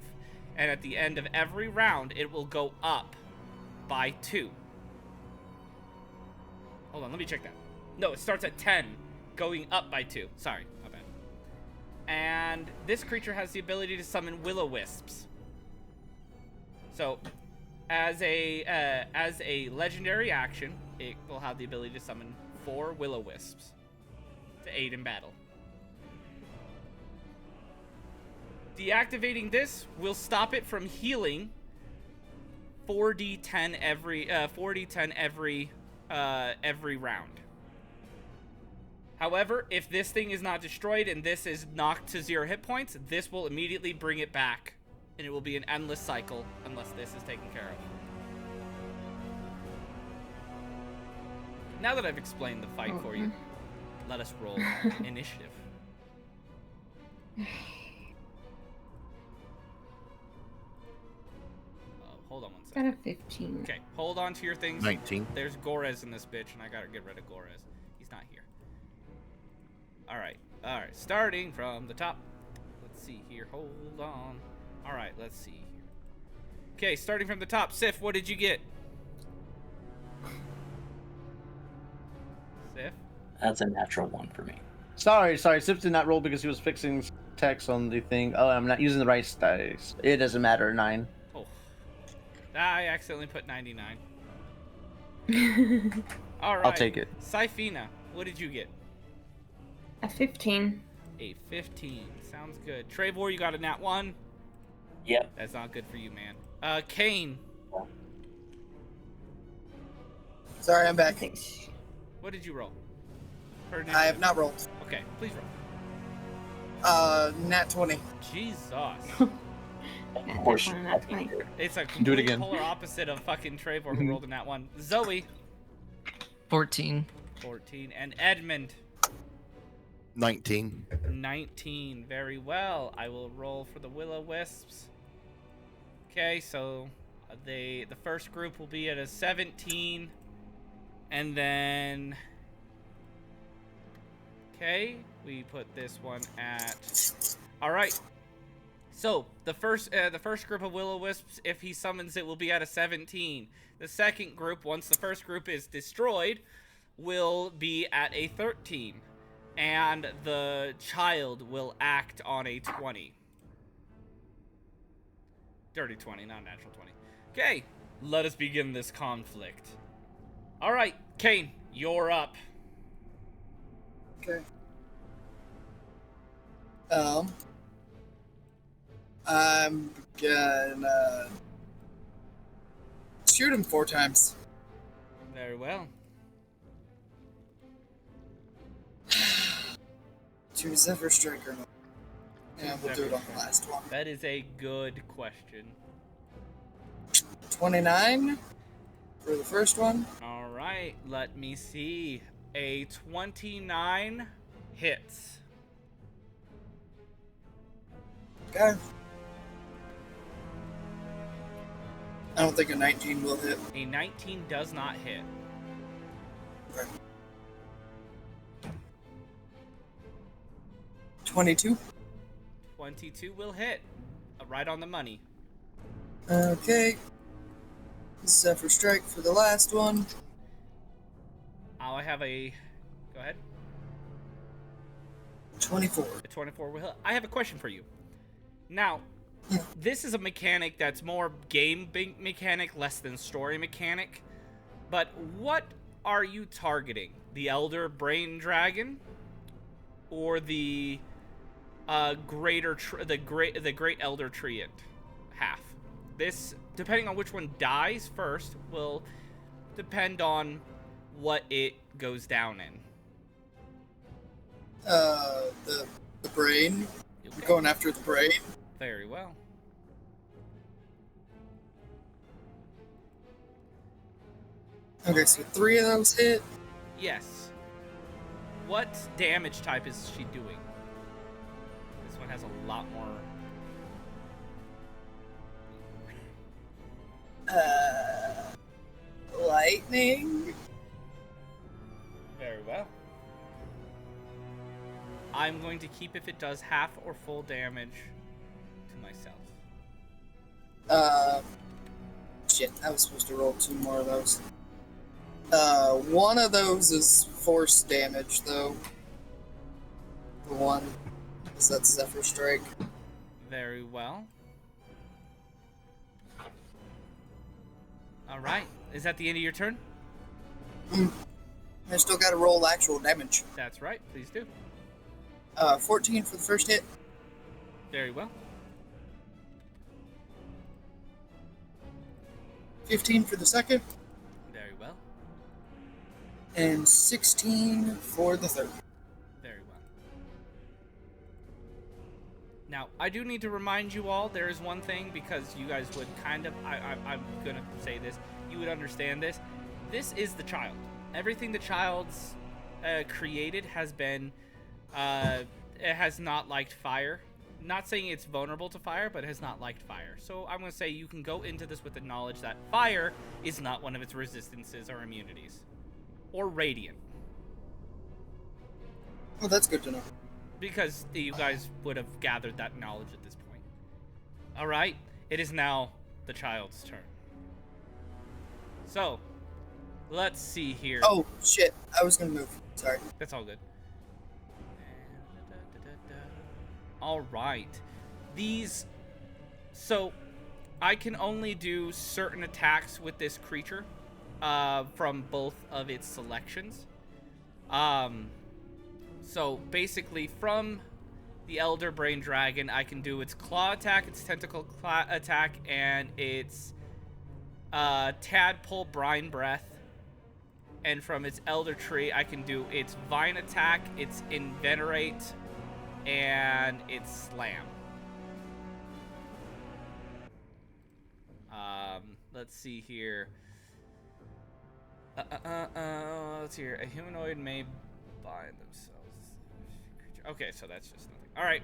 And at the end of every round, it will go up by 2. Hold on, let me check that. No, it starts at 10, going up by 2. Sorry, my bad. And this creature has the ability to summon will-o-wisps. So, as a legendary action, it will have the ability to summon 4 will-o-wisps to aid in battle. Deactivating this will stop it from healing 4d10 every round. However, if this thing is not destroyed and this is knocked to 0 hit points, this will immediately bring it back, and it will be an endless cycle unless this is taken care of. Now that I've explained the fight for you, let us roll initiative. Hold on one Got second. a 15. Okay, hold on to your things. 19. There's Gorez in this bitch, and I gotta get rid of Gorez. He's not here. Alright, starting from the top. Let's see here, hold on. Alright, let's see here. Okay, starting from the top, Sif, what did you get? Sif? That's a natural 1 for me. Sorry. Sip did not roll because he was fixing text on the thing. Oh, I'm not using the right dice. It doesn't matter. 9. Oh. I accidentally put 99. Alright. I'll take it. Syphina, what did you get? A 15. A 15. Sounds good. Treyvor, you got a nat 1? Yep. That's not good for you, man. Kane, Sorry, I'm I back. think. what did you roll? I have not rolled. Okay, please roll. Nat 20. Jesus. Of course. That's fine. It's a Do it complete again. polar opposite of fucking Treyvor who rolled a nat 1. Zoe, 14. 14. And Edmund, 19. 19. Very well. I will roll for the will-o-wisps. Okay, so the first group will be at a 17. And then... Okay, we put this one at... Alright. So, the first group of will-o-wisps, if he summons it, will be at a 17. The second group, once the first group is destroyed, will be at a 13. And the child will act on a 20. Dirty 20, not natural 20. Okay, let us begin this conflict. Alright, Kane, you're up. Okay. I'm gonna shoot him 4 times. Very well. Choose Zephyr Strike or not. And we'll do it on the last one. That is a good question. 29 for the first one. Alright, let me see. A 29 hits. Okay. I don't think a 19 will hit. A 19 does not hit. Okay. 22. 22 will hit. Right on the money. Okay. Zephyr Strike for the last one. I have a... Go ahead. 24. A 24 will hit. I have a question for you. Now, this is a mechanic that's more game mechanic, less than story mechanic. But what are you targeting? The Elder Brain Dragon? Or the Great Elder Treant half? This, depending on which one dies first, will depend on what it goes down in. The brain. Okay. We're going after the brain. Very well. Okay, so 3 of those hit. Yes. What damage type is she doing? This one has a lot more. Lightning. Very well. I'm going to keep if it does half or full damage to myself. Shit, I was supposed to roll 2 more of those. One of those is force damage, though. The one. Because that's Zephyr Strike. Very well. All right. Is that the end of your turn? I still got to roll actual damage. That's right. Please do. 14 for the first hit. Very well. 15 for the second. Very well. And 16 for the third. Very well. Now, I do need to remind you all, there is one thing, because you guys would kind of, I'm going to say this, you would understand this. This is the child. Everything the child's created has been, it has not liked fire. Not saying it's vulnerable to fire, but it has not liked fire. So I'm going to say you can go into this with the knowledge that fire is not one of its resistances or immunities. Or radiant. Well, that's good to know. Because you guys would have gathered that knowledge at this point. Alright, it is now the child's turn. So, let's see here. Oh, shit. I was going to move. Sorry. That's all good. Alright. These... So, I can only do certain attacks with this creature from both of its selections. So, basically, from the Elder Brain Dragon, I can do its claw attack, its tentacle attack, and its Tadpole Brine Breath. And from its Elder Tree, I can do its Vine attack, its Invenerate, and its Slam. Let's see here. Let's see here. A humanoid may bind themselves. Okay, so that's just nothing. All right.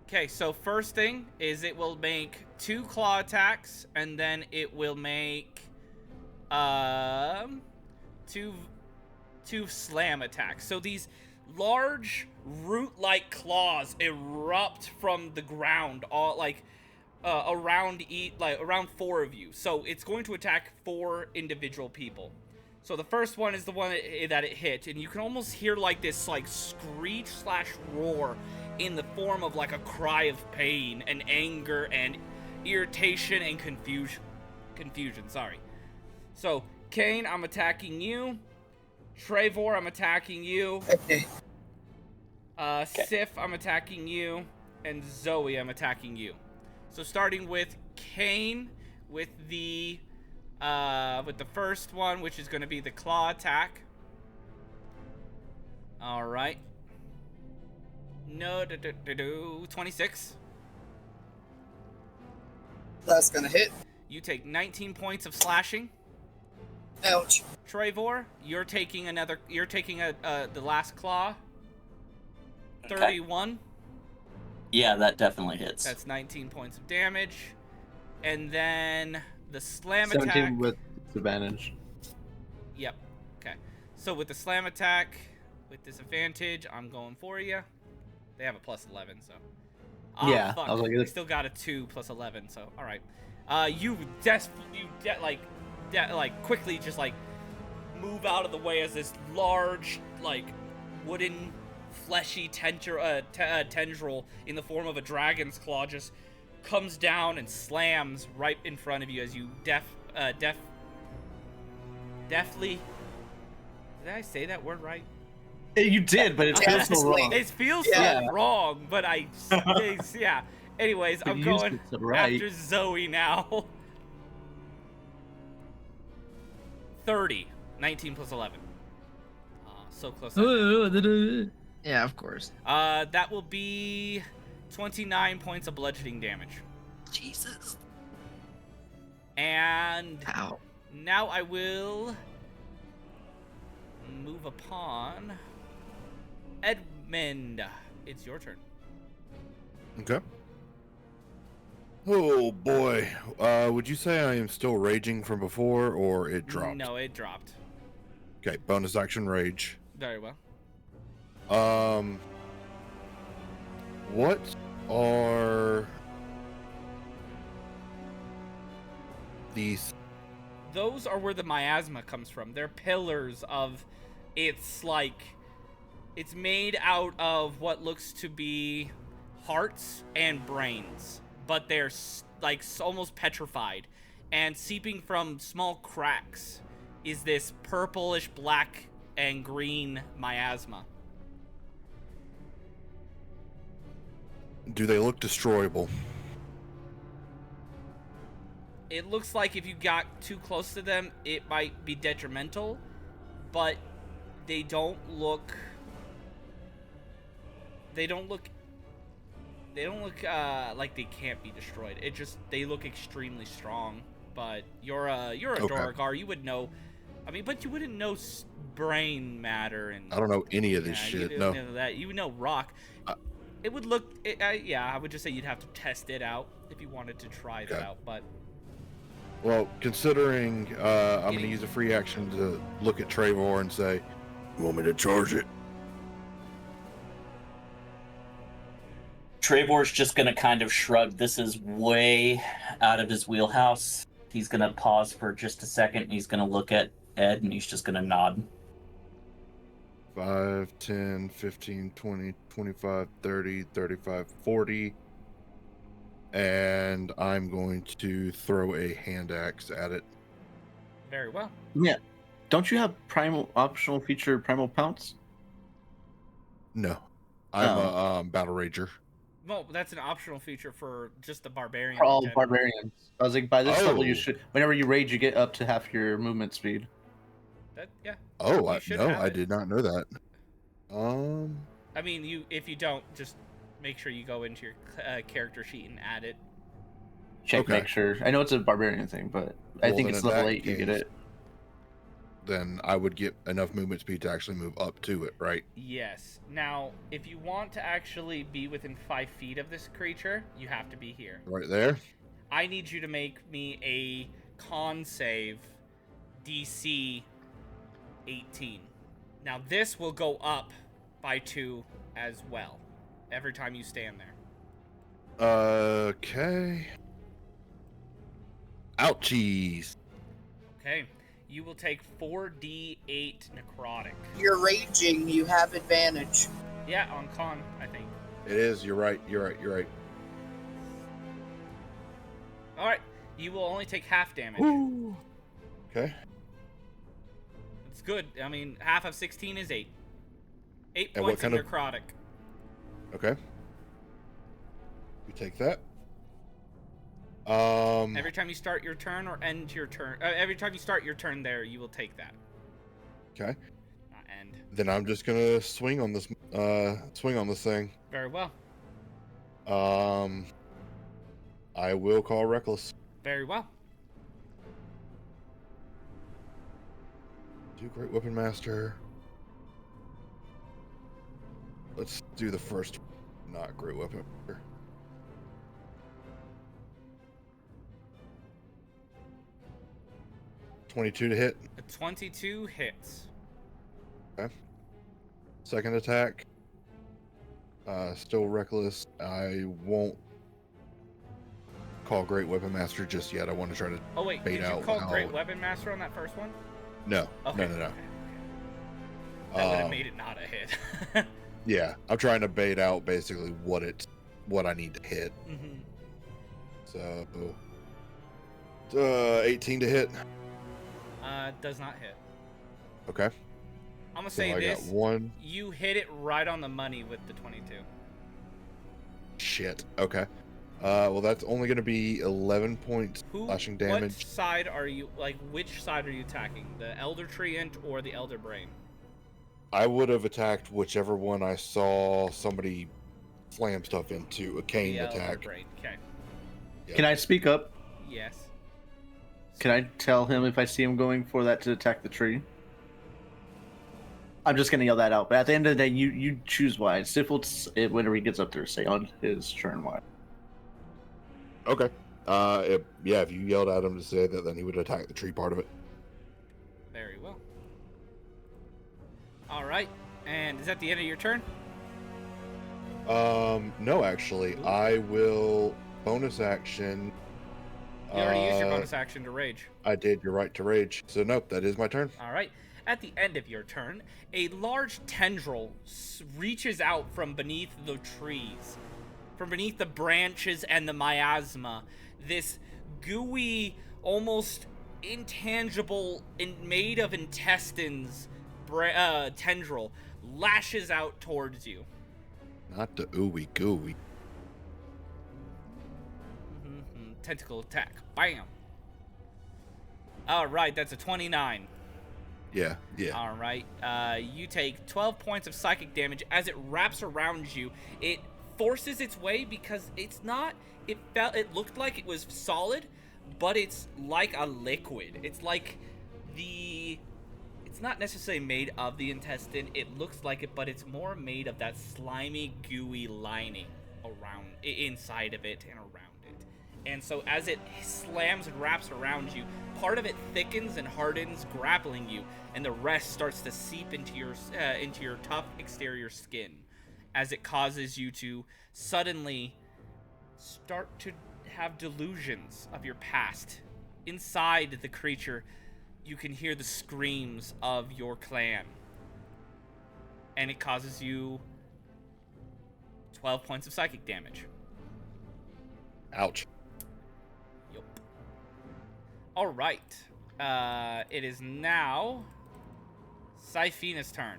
Okay, so first thing is it will make 2 claw attacks, and then it will make two slam attacks. So these large root-like claws erupt from the ground, all like around 4 of you. So it's going to attack 4 individual people. So the first one is the one that it hit, and you can almost hear like this like screech / roar in the form of like a cry of pain and anger and irritation and confusion. Sorry. So Kane, I'm attacking you. Treyvor, I'm attacking you. Okay. Sif, I'm attacking you. And Zoe, I'm attacking you. So starting with Kane with the first one, which is going to be the claw attack. All right. No, 26. That's gonna hit. You take 19 points of slashing. Ouch. Treyvor, you're taking the last claw. Okay. 31. Yeah, that definitely hits. That's 19 points of damage. And then the slam 17 attack. with disadvantage. Yep. Okay. So with the slam attack, with disadvantage, I'm going for you. They have a plus 11, so. Oh, Yeah, fuck. I was like, They still got a 2 plus 11, so all right. You quickly just like move out of the way as this large like wooden fleshy tendril in the form of a dragon's claw just comes down and slams right in front of you as you deftly. Did I say that word right? You did, but it feels so wrong. It feels Yeah. so wrong, but yeah. Anyways, I'm You used going it so right. after Zoe now. 30. 19 plus 11. So close. Yeah, of course. That will be 29 points of bludgeoning damage. Jesus. And Ow. now I will move upon Edmund. It's your turn. Okay. Oh boy. Would you say I am still raging from before, or it dropped? No, it dropped. Okay, bonus action rage. Very well. What are these? Those are where the miasma comes from. They're pillars of its like It's made out of what looks to be hearts and brains, but they're like almost petrified. And seeping from small cracks is this purplish black and green miasma. Do they look destroyable? It looks like if you got too close to them, it might be detrimental, but they don't look like they can't be destroyed. They look extremely strong. But you're a Dorogar, you would know. I mean, but you wouldn't know brain matter and. I don't know any of this You shit. don't No. know that. You would know rock. It would look. Yeah, I would just say you'd have to test it out if you wanted to try that out. But. Well, considering I'm going to use a free action to look at Treyvor and say, "You want me to charge it?" Treyvor's just gonna kind of shrug. This is way out of his wheelhouse. He's gonna pause for just a second, and he's gonna look at Ed, and he's just gonna nod. 5, 10, 15, 20, 25, 30, 35, 40. And I'm going to throw a hand axe at it. Very well. Yeah. Don't you have primal optional feature Primal Pounce? No. I'm a battle rager. Well, that's an optional feature for just the barbarian. For all in general. barbarians. I was like, by this level, you Oh. should. Whenever you rage, you get up to half your movement speed. Yeah. Oh, You should no, have I it. did not know that. I mean, if you don't, just make sure you go into your character sheet and add it. Check, Okay. make sure. I know it's a barbarian thing, but I Well, think then it's in level that 8 you get case- it. Then I would get enough movement speed to actually move up to it, right? Yes. Now, if you want to actually be within 5 feet of this creature, you have to be here. Right there. I need you to make me a con save DC 18. Now, this will go up by 2 as well every time you stand there. Okay. Ouchies. Okay. You will take 4d8 necrotic. You're raging, you have advantage. Yeah, on con, I think. It is. You're right. You're right. All right. You will only take half damage. Woo. Okay. It's good. I mean, half of 16 is 8. 8 And what points of kind of- necrotic. Okay. We take that. Every time you start your turn or end your turn, every time you start your turn there, you will take that. Okay. Not end. Then I'm just gonna swing on this. Swing on this thing. Very well. I will call reckless. Very well. Do Great Weapon Master. Let's do the first. Not Great Weapon Master. $22 to hit. A 22 hits. Okay. Second attack. Still reckless. I won't call Great Weapon Master just yet. I want to try to Oh wait, bait did you out call how- Great Weapon Master on that first one? No. Okay. No. That would have made it not a hit. Yeah, I'm trying to bait out basically what I need to hit. Mm-hmm. So, 18 to hit. Does not hit. Okay. I'm gonna So say I this. got one. You hit it right on the money with the 22. Shit. Okay. Well, that's only going to be 11 points slashing What damage. side are you, which side are you attacking? The Elder Treant or the Elder Brain? I would have attacked whichever one I saw somebody slam stuff into. A cane The Elder attack. Brain. Okay. Yep. Can I speak up? Yes. Can I tell him if I see him going for that to attack the tree? I'm just gonna yell that out. But at the end of the day, you choose wise. Sif will, whenever he gets up there, say on his turn wise. Okay. If you yelled at him to say that, then he would attack the tree part of it. Very well. All right. And is that the end of your turn? No, actually, Ooh. I will bonus action. You already used your bonus action to rage. I did. You're right to rage. So nope, that is my turn. All right. At the end of your turn, a large tendril reaches out from beneath the trees, from beneath the branches and the miasma. This gooey, almost intangible, made of intestines tendril lashes out towards you. Not the ooey gooey. Tentacle attack. Bam. All right, that's a 29. Yeah. All right. You take 12 points of psychic damage as it wraps around you. It forces its way because it's not. It looked like it was solid, but it's like a liquid. It's like it's not necessarily made of the intestine. It looks like it, but it's more made of that slimy, gooey lining around inside of it and around it. And so as it slams and wraps around you, part of it thickens and hardens, grappling you, and the rest starts to seep into your tough exterior skin, as it causes you to suddenly start to have delusions of your past. Inside the creature, you can hear the screams of your clan, and it causes you 12 points of psychic damage. Ouch. Yup. All right. It is now Syphina's turn.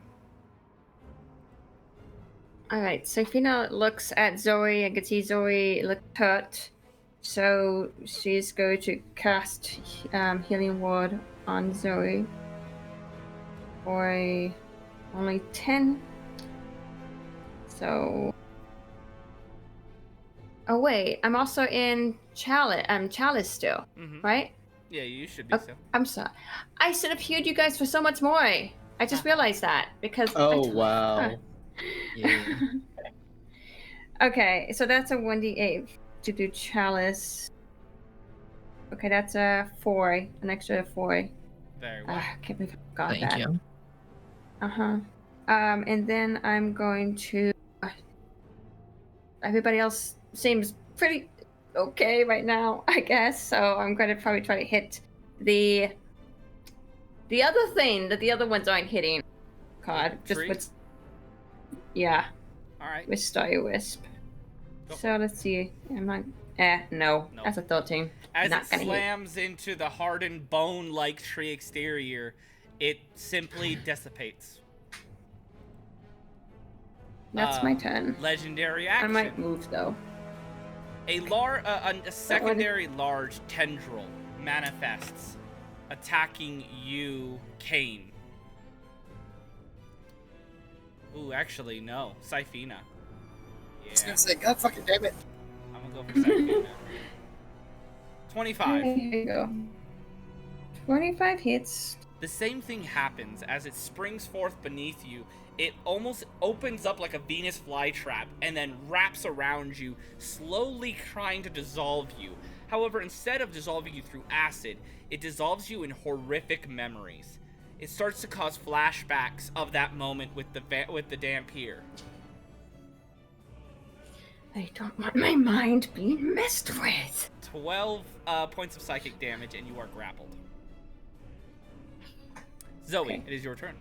All right, Syphina looks at Zoe and can see Zoe look hurt. So she's going to cast Healing Word on Zoe for only 10. So... Oh wait, I'm also in Chalice still, right? Yeah, you should be still. I'm sorry. I should have healed you guys for so much more. I just realized that because. Oh wow. Yeah. Okay, so that's a 1d8 to do Chalice. Okay, that's a 4, an extra 4. Very well. I can't believe I forgot Thank that. you. And then I'm going to. Everybody else seems pretty okay right now, I guess. So I'm going to probably try to hit the other thing that the other ones aren't hitting. God, just Tree? with. Yeah. All right. With Starry Wisp. Go for So let's see. Am I? No. No. That's a 13. As Not it gonna hit. slams into the hardened bone-like tree exterior, it simply dissipates. That's my turn. Legendary I action. might move though. A secondary large tendril manifests, attacking you, Kane. Ooh, actually, no. Syphina. I was Yeah. gonna say, God fucking damn it. I'm gonna go for Syphina. 25. There you go. 25 hits. The same thing happens as it springs forth beneath you. It almost opens up like a Venus flytrap and then wraps around you, slowly trying to dissolve you. However, instead of dissolving you through acid, it dissolves you in horrific memories. It starts to cause flashbacks of that moment with the Dampier. I don't want my mind being messed with. 12 points of psychic damage, and you are grappled. Zoe, Okay. it is your turn.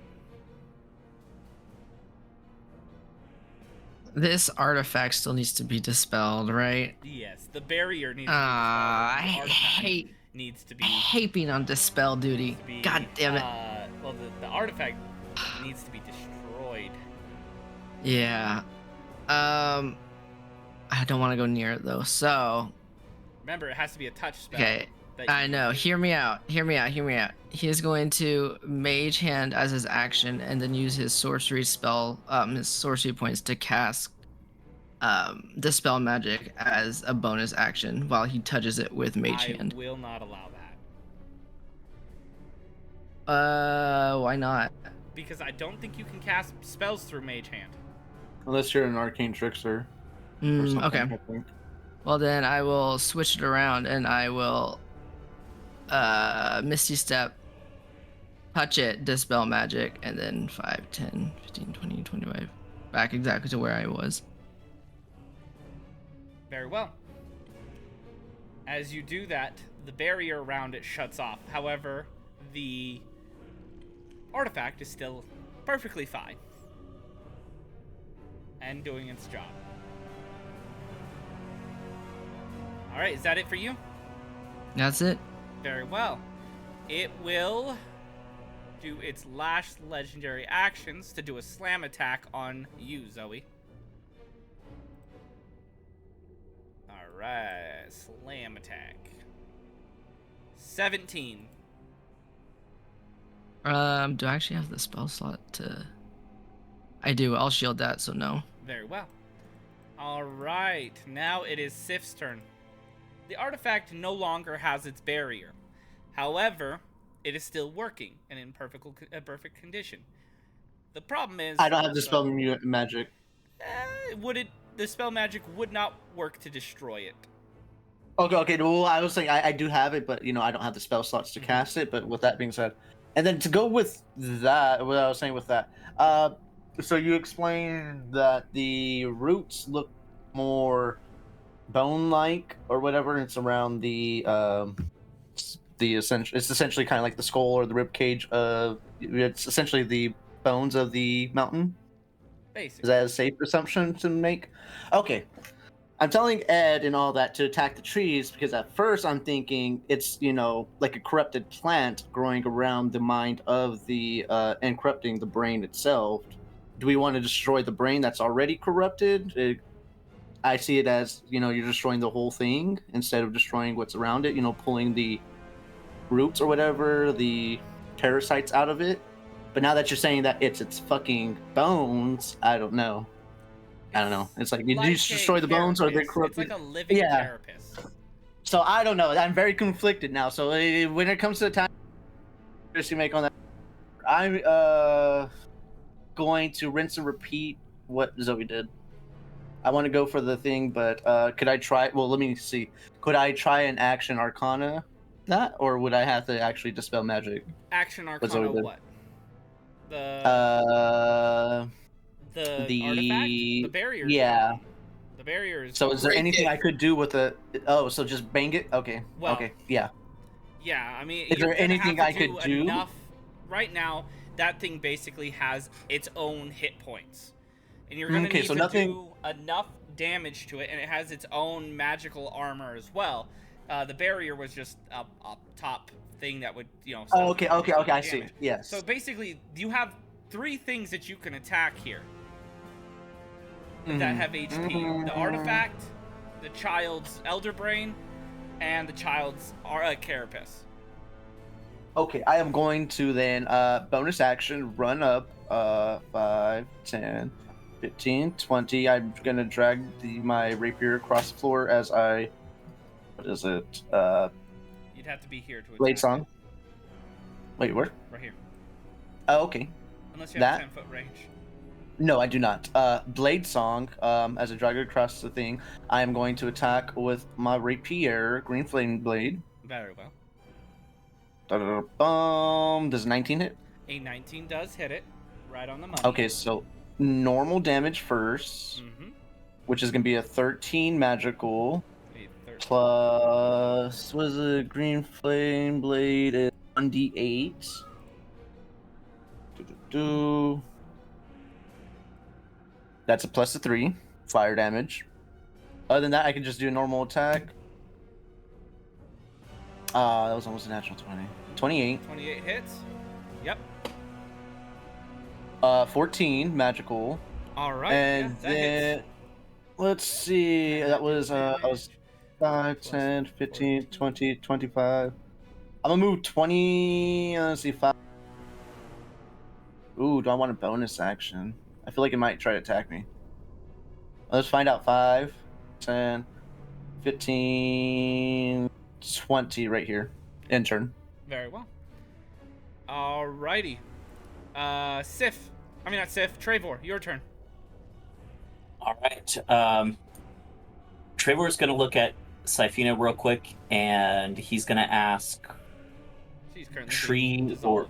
This artifact still needs to be dispelled, right? Yes, the barrier needs to be I dispelled. The artifact hate needs to be being on dispel duty. God damn it. Well, the artifact needs to be destroyed. Yeah. I don't want to go near it though. So, Remember, it has to be a touch spell. okay. that I you- know. Hear me out. He is going to Mage Hand as his action, and then use his sorcery spell, his sorcery points to cast, dispel magic as a bonus action while he touches it with Mage Hand. I will not allow that. Why not? Because I don't think you can cast spells through Mage Hand. Unless you're an arcane trickster. Or something, Okay. I think. Well, then I will switch it around, and I will, Misty Step, touch it, dispel magic, and then 5, 10, 15, 20, 25, back exactly to where I was. Very well. As you do that, the barrier around it shuts off. However, the artifact is still perfectly fine and doing its job. All right, is that it for you? That's it. Very well. It will do its last legendary actions to do a slam attack on you, Zoe. All right, slam attack. 17. Do I actually have the spell slot to? I do. I'll shield that, so no. Very well. All right, now it is Sif's turn. The artifact no longer has its barrier. However, it is still working and in perfect condition. The problem is I don't have the spell magic. The spell magic would not work to destroy it. Okay. Well, I was saying I do have it, but I don't have the spell slots to cast it. But with that being said, and then to go with that, what I was saying with that, so you explained that the roots look more bone-like or whatever. It's around the essential. It's essentially kind of like the skull or the rib cage of. It's essentially the bones of the mountain. Basically. Is that a safe assumption to make? Okay. I'm telling Ed and all that to attack the trees because at first I'm thinking it's, like a corrupted plant growing around the mind of the, and corrupting the brain itself. Do we want to destroy the brain that's already corrupted? I see it as, you're destroying the whole thing instead of destroying what's around it, pulling the roots or whatever, the parasites out of it. But now that you're saying that it's fucking bones, I don't know. It's like, did you destroy the bones or they corrupted? It's like a living carapace. So I don't know. I'm very conflicted now. So when it comes to the time you make on that, I'm going to rinse and repeat what Zoe did. I want to go for the thing, but could I try? Well, let me see. Could I try an action arcana that, or would I have to actually dispel magic? Action arcana what? The artifact? The barrier. Yeah. The barrier is... So is there anything I could do with a... Oh, so just bang it? Okay. Well, okay, yeah. Yeah, I mean... Is there anything I could do? Enough... Right now, that thing basically has its own hit points. And you're going to need to do enough damage to it, and it has its own magical armor as well. The barrier was just a top thing that would, Oh, okay, I see. Yes. So basically, you have 3 things that you can attack here. That have HP. The artifact, the child's elder brain, and the child's carapace. Okay, I am going to then bonus action run up 5, 10, 15, 20. I'm going to drag my rapier across the floor as I... What is it? You'd have to be here to attack. Blade Song. Wait, where? Right here. Oh, okay. Unless you have 10-foot range. No, I do not. Blade Song, as I drag it across the thing, I am going to attack with my rapier, Green Flame Blade. Very well. Does 19 hit? A 19 does hit it. Right on the money. Okay, so normal damage first, which is going to be a 13 magical, plus, what is it, Green Flame Blade is 1d8. That's a plus 3 fire damage. Other than that, I can just do a normal attack. That was almost a natural 20. 28. 28 hits. Yep. 14 magical. All right. And then let's see. That was I was 5, 10, 15, 20, 25. I'm gonna move 20. Let's see, 5. Ooh, do I want a bonus action? I feel like it might try to attack me. Let's find out. 5, 10, 15, 20 right here. End turn. Very well. Alrighty. Treyvor, your turn. Alright. Treyvor's gonna look at Syphina real quick, and he's gonna ask She's currently Tree or...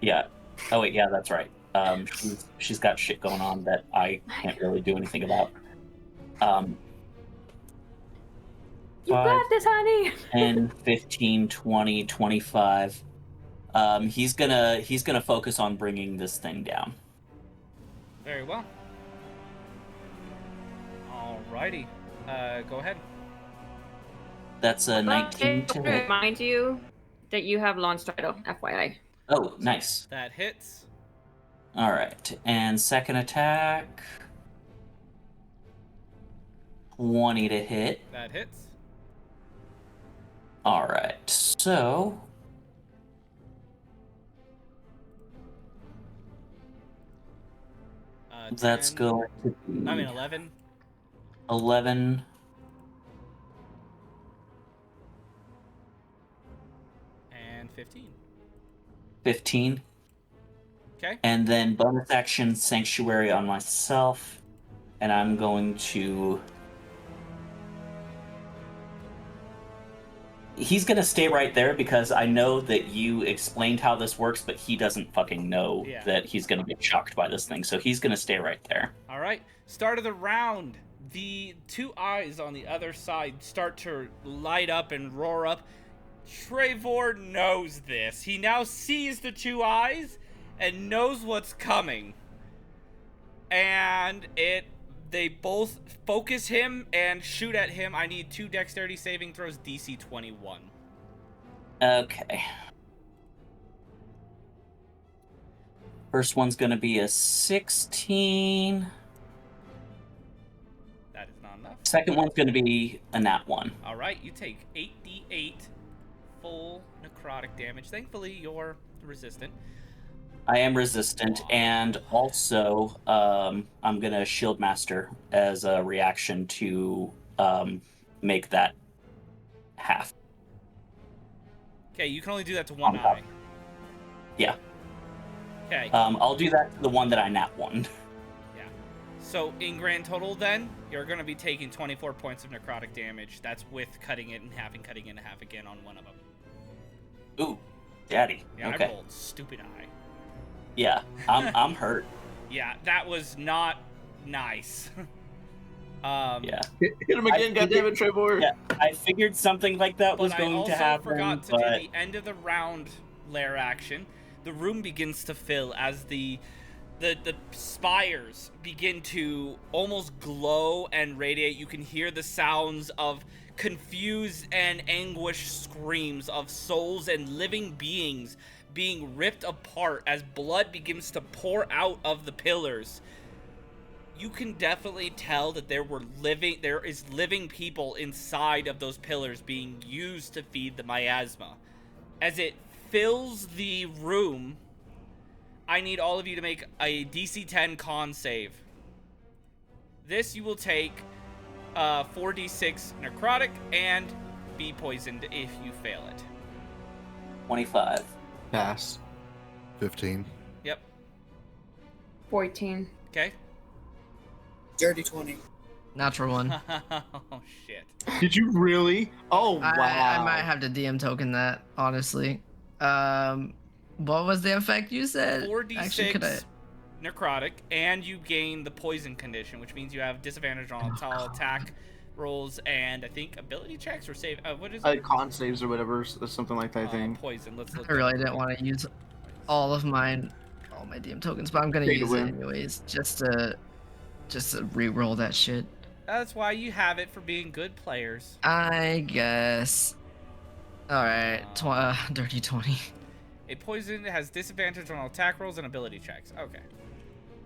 Yeah. Oh wait, yeah, that's right. She's got shit going on that I can't really do anything about. You got this, honey! 10, 15, 20, 25. He's gonna focus on bringing this thing down. Very well. Alrighty. Go ahead. That's a 19 to hit. Remind you that you have launch title, FYI. Oh, nice. That hits. All right, and second attack. 20 to hit. That hits. All right, so that's 10, going to be 11. 11. And 15. 15. Okay. And then bonus action Sanctuary on myself. And I'm going to... He's going to stay right there because I know that you explained how this works, but he doesn't fucking know that he's going to get shocked by this thing. So he's going to stay right there. All right. Start of the round. The two eyes on the other side start to light up and roar up. Treyvor knows this. He now sees the two eyes and knows what's coming. And they both focus him and shoot at him. I need 2 dexterity saving throws, DC 21. Okay. First one's going to be a 16. That is not enough. Second one's going to be a nat 1. All right, you take 8d8 full necrotic damage. Thankfully, you're resistant. I am resistant, and also I'm going to Shield Master as a reaction to make that half. Okay, you can only do that to one On top. eye. Yeah. Okay. I'll do that to the one that I nat 1. Yeah. So in grand total, then you're going to be taking 24 points of necrotic damage. That's with cutting it in half and cutting it in half again on one of them. Ooh, daddy. Yeah, okay. I rolled stupid eye. Yeah, I'm hurt. Yeah, that was not nice. Yeah. Hit him again, goddammit, Treyvor. Yeah, I figured something like that was going to happen. But I also forgot to do the end of the round lair action. The room begins to fill as the spires begin to almost glow and radiate. You can hear the sounds of confused and anguished screams of souls and living beings being ripped apart as blood begins to pour out of the pillars. You can definitely tell that there is living people inside of those pillars being used to feed the miasma. As it fills the room, I need all of you to make a DC 10 con save. This you will take 4d6 necrotic and be poisoned if you fail it. 25. Pass. 15. Yep. 14. Okay. Dirty 20. Natural one. Oh shit. Did you really? Oh, wow. I might have to DM token that, honestly. What was the effect you said? 4d6 necrotic, and you gain the poison condition, which means you have disadvantage on all attack rolls and I think ability checks or save. What is it? Con saves or whatever, something like that, I think. Poison. Let's look. I really didn't want to use all my DM tokens, but I'm gonna use it anyways, just to re-roll that shit. That's why you have it, for being good players. I guess. All right, dirty 20. A poison has disadvantage on all attack rolls and ability checks. Okay.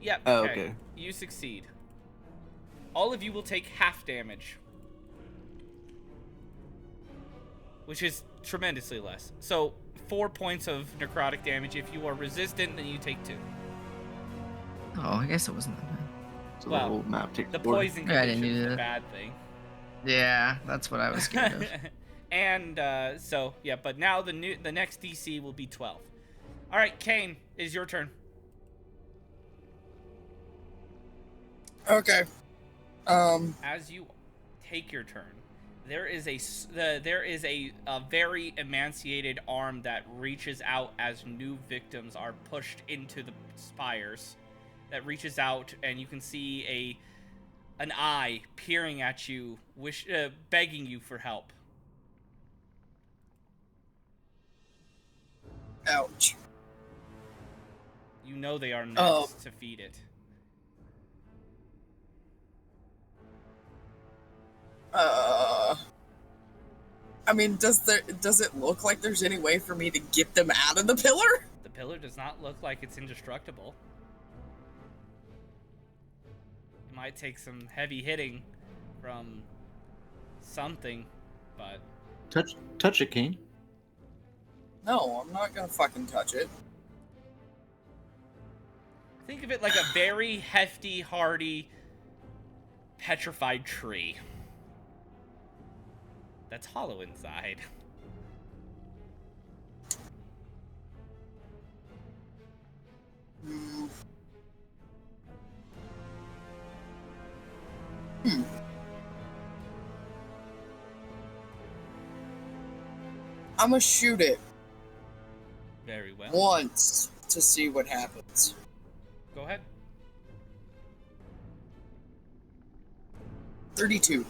Yep. Oh, okay. okay. You succeed. All of you will take half damage, which is tremendously less. So 4 points of necrotic damage. If you are resistant, then you take 2. Oh, I guess it wasn't that bad. So Well, the whole map takes The 4. poison Yeah, I didn't condition is do the that. bad thing. Yeah, that's what I was scared of. And so yeah, but now the next DC will be 12. All right, Kane, is your turn. Okay. As you take your turn, there is a very emaciated arm that reaches out as new victims are pushed into the spires. That reaches out, and you can see an eye peering at you, begging you for help. Ouch. You know they are next Oh. to feed it. I mean, does it look like there's any way for me to get them out of the pillar? The pillar does not look like it's indestructible. It might take some heavy hitting from something, but... Touch it, Kane. No, I'm not gonna fucking touch it. Think of it like a very hefty, hardy, petrified tree. That's hollow inside. Hmm. I'm gonna shoot it Very well. once to see what happens. Go ahead. 32.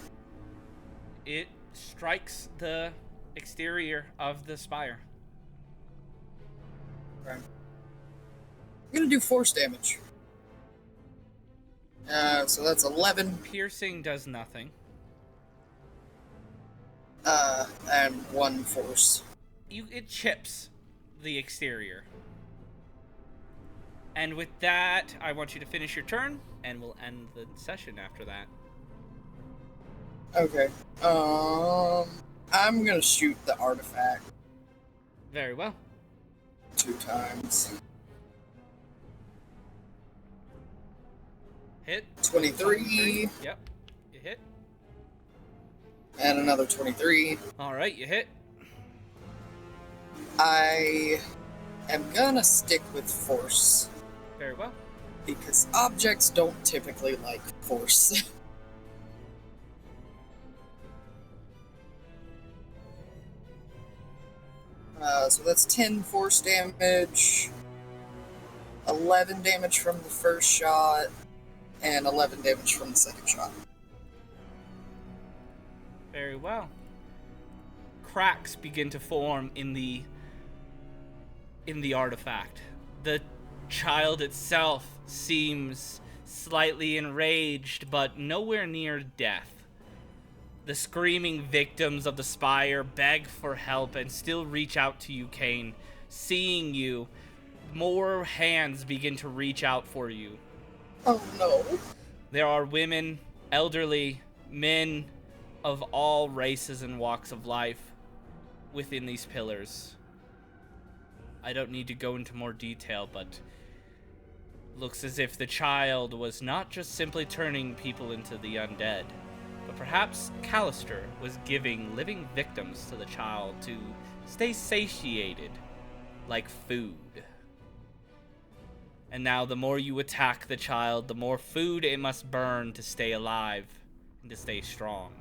It strikes the exterior of the spire. Okay. I'm gonna do force damage. So that's 11. Piercing does nothing. And 1 force. It chips the exterior. And with that, I want you to finish your turn, and we'll end the session after that. Okay. I'm gonna shoot the artifact Very well. 2 times. Hit. 23, Yep. You hit. and another 23. Alright, you hit. I am gonna stick with force, Very well. because objects don't typically like force. So that's 10 force damage, 11 damage from the first shot, and 11 damage from the second shot. Very well. Cracks begin to form in the artifact. The child itself seems slightly enraged, but nowhere near death. The screaming victims of the spire beg for help and still reach out to you, Kane. Seeing you, more hands begin to reach out for you. Oh no. There are women, elderly, men of all races and walks of life within these pillars. I don't need to go into more detail, but looks as if the child was not just simply turning people into the undead, but perhaps Kalaster was giving living victims to the child to stay satiated like food. And now the more you attack the child, the more food it must burn to stay alive and to stay strong.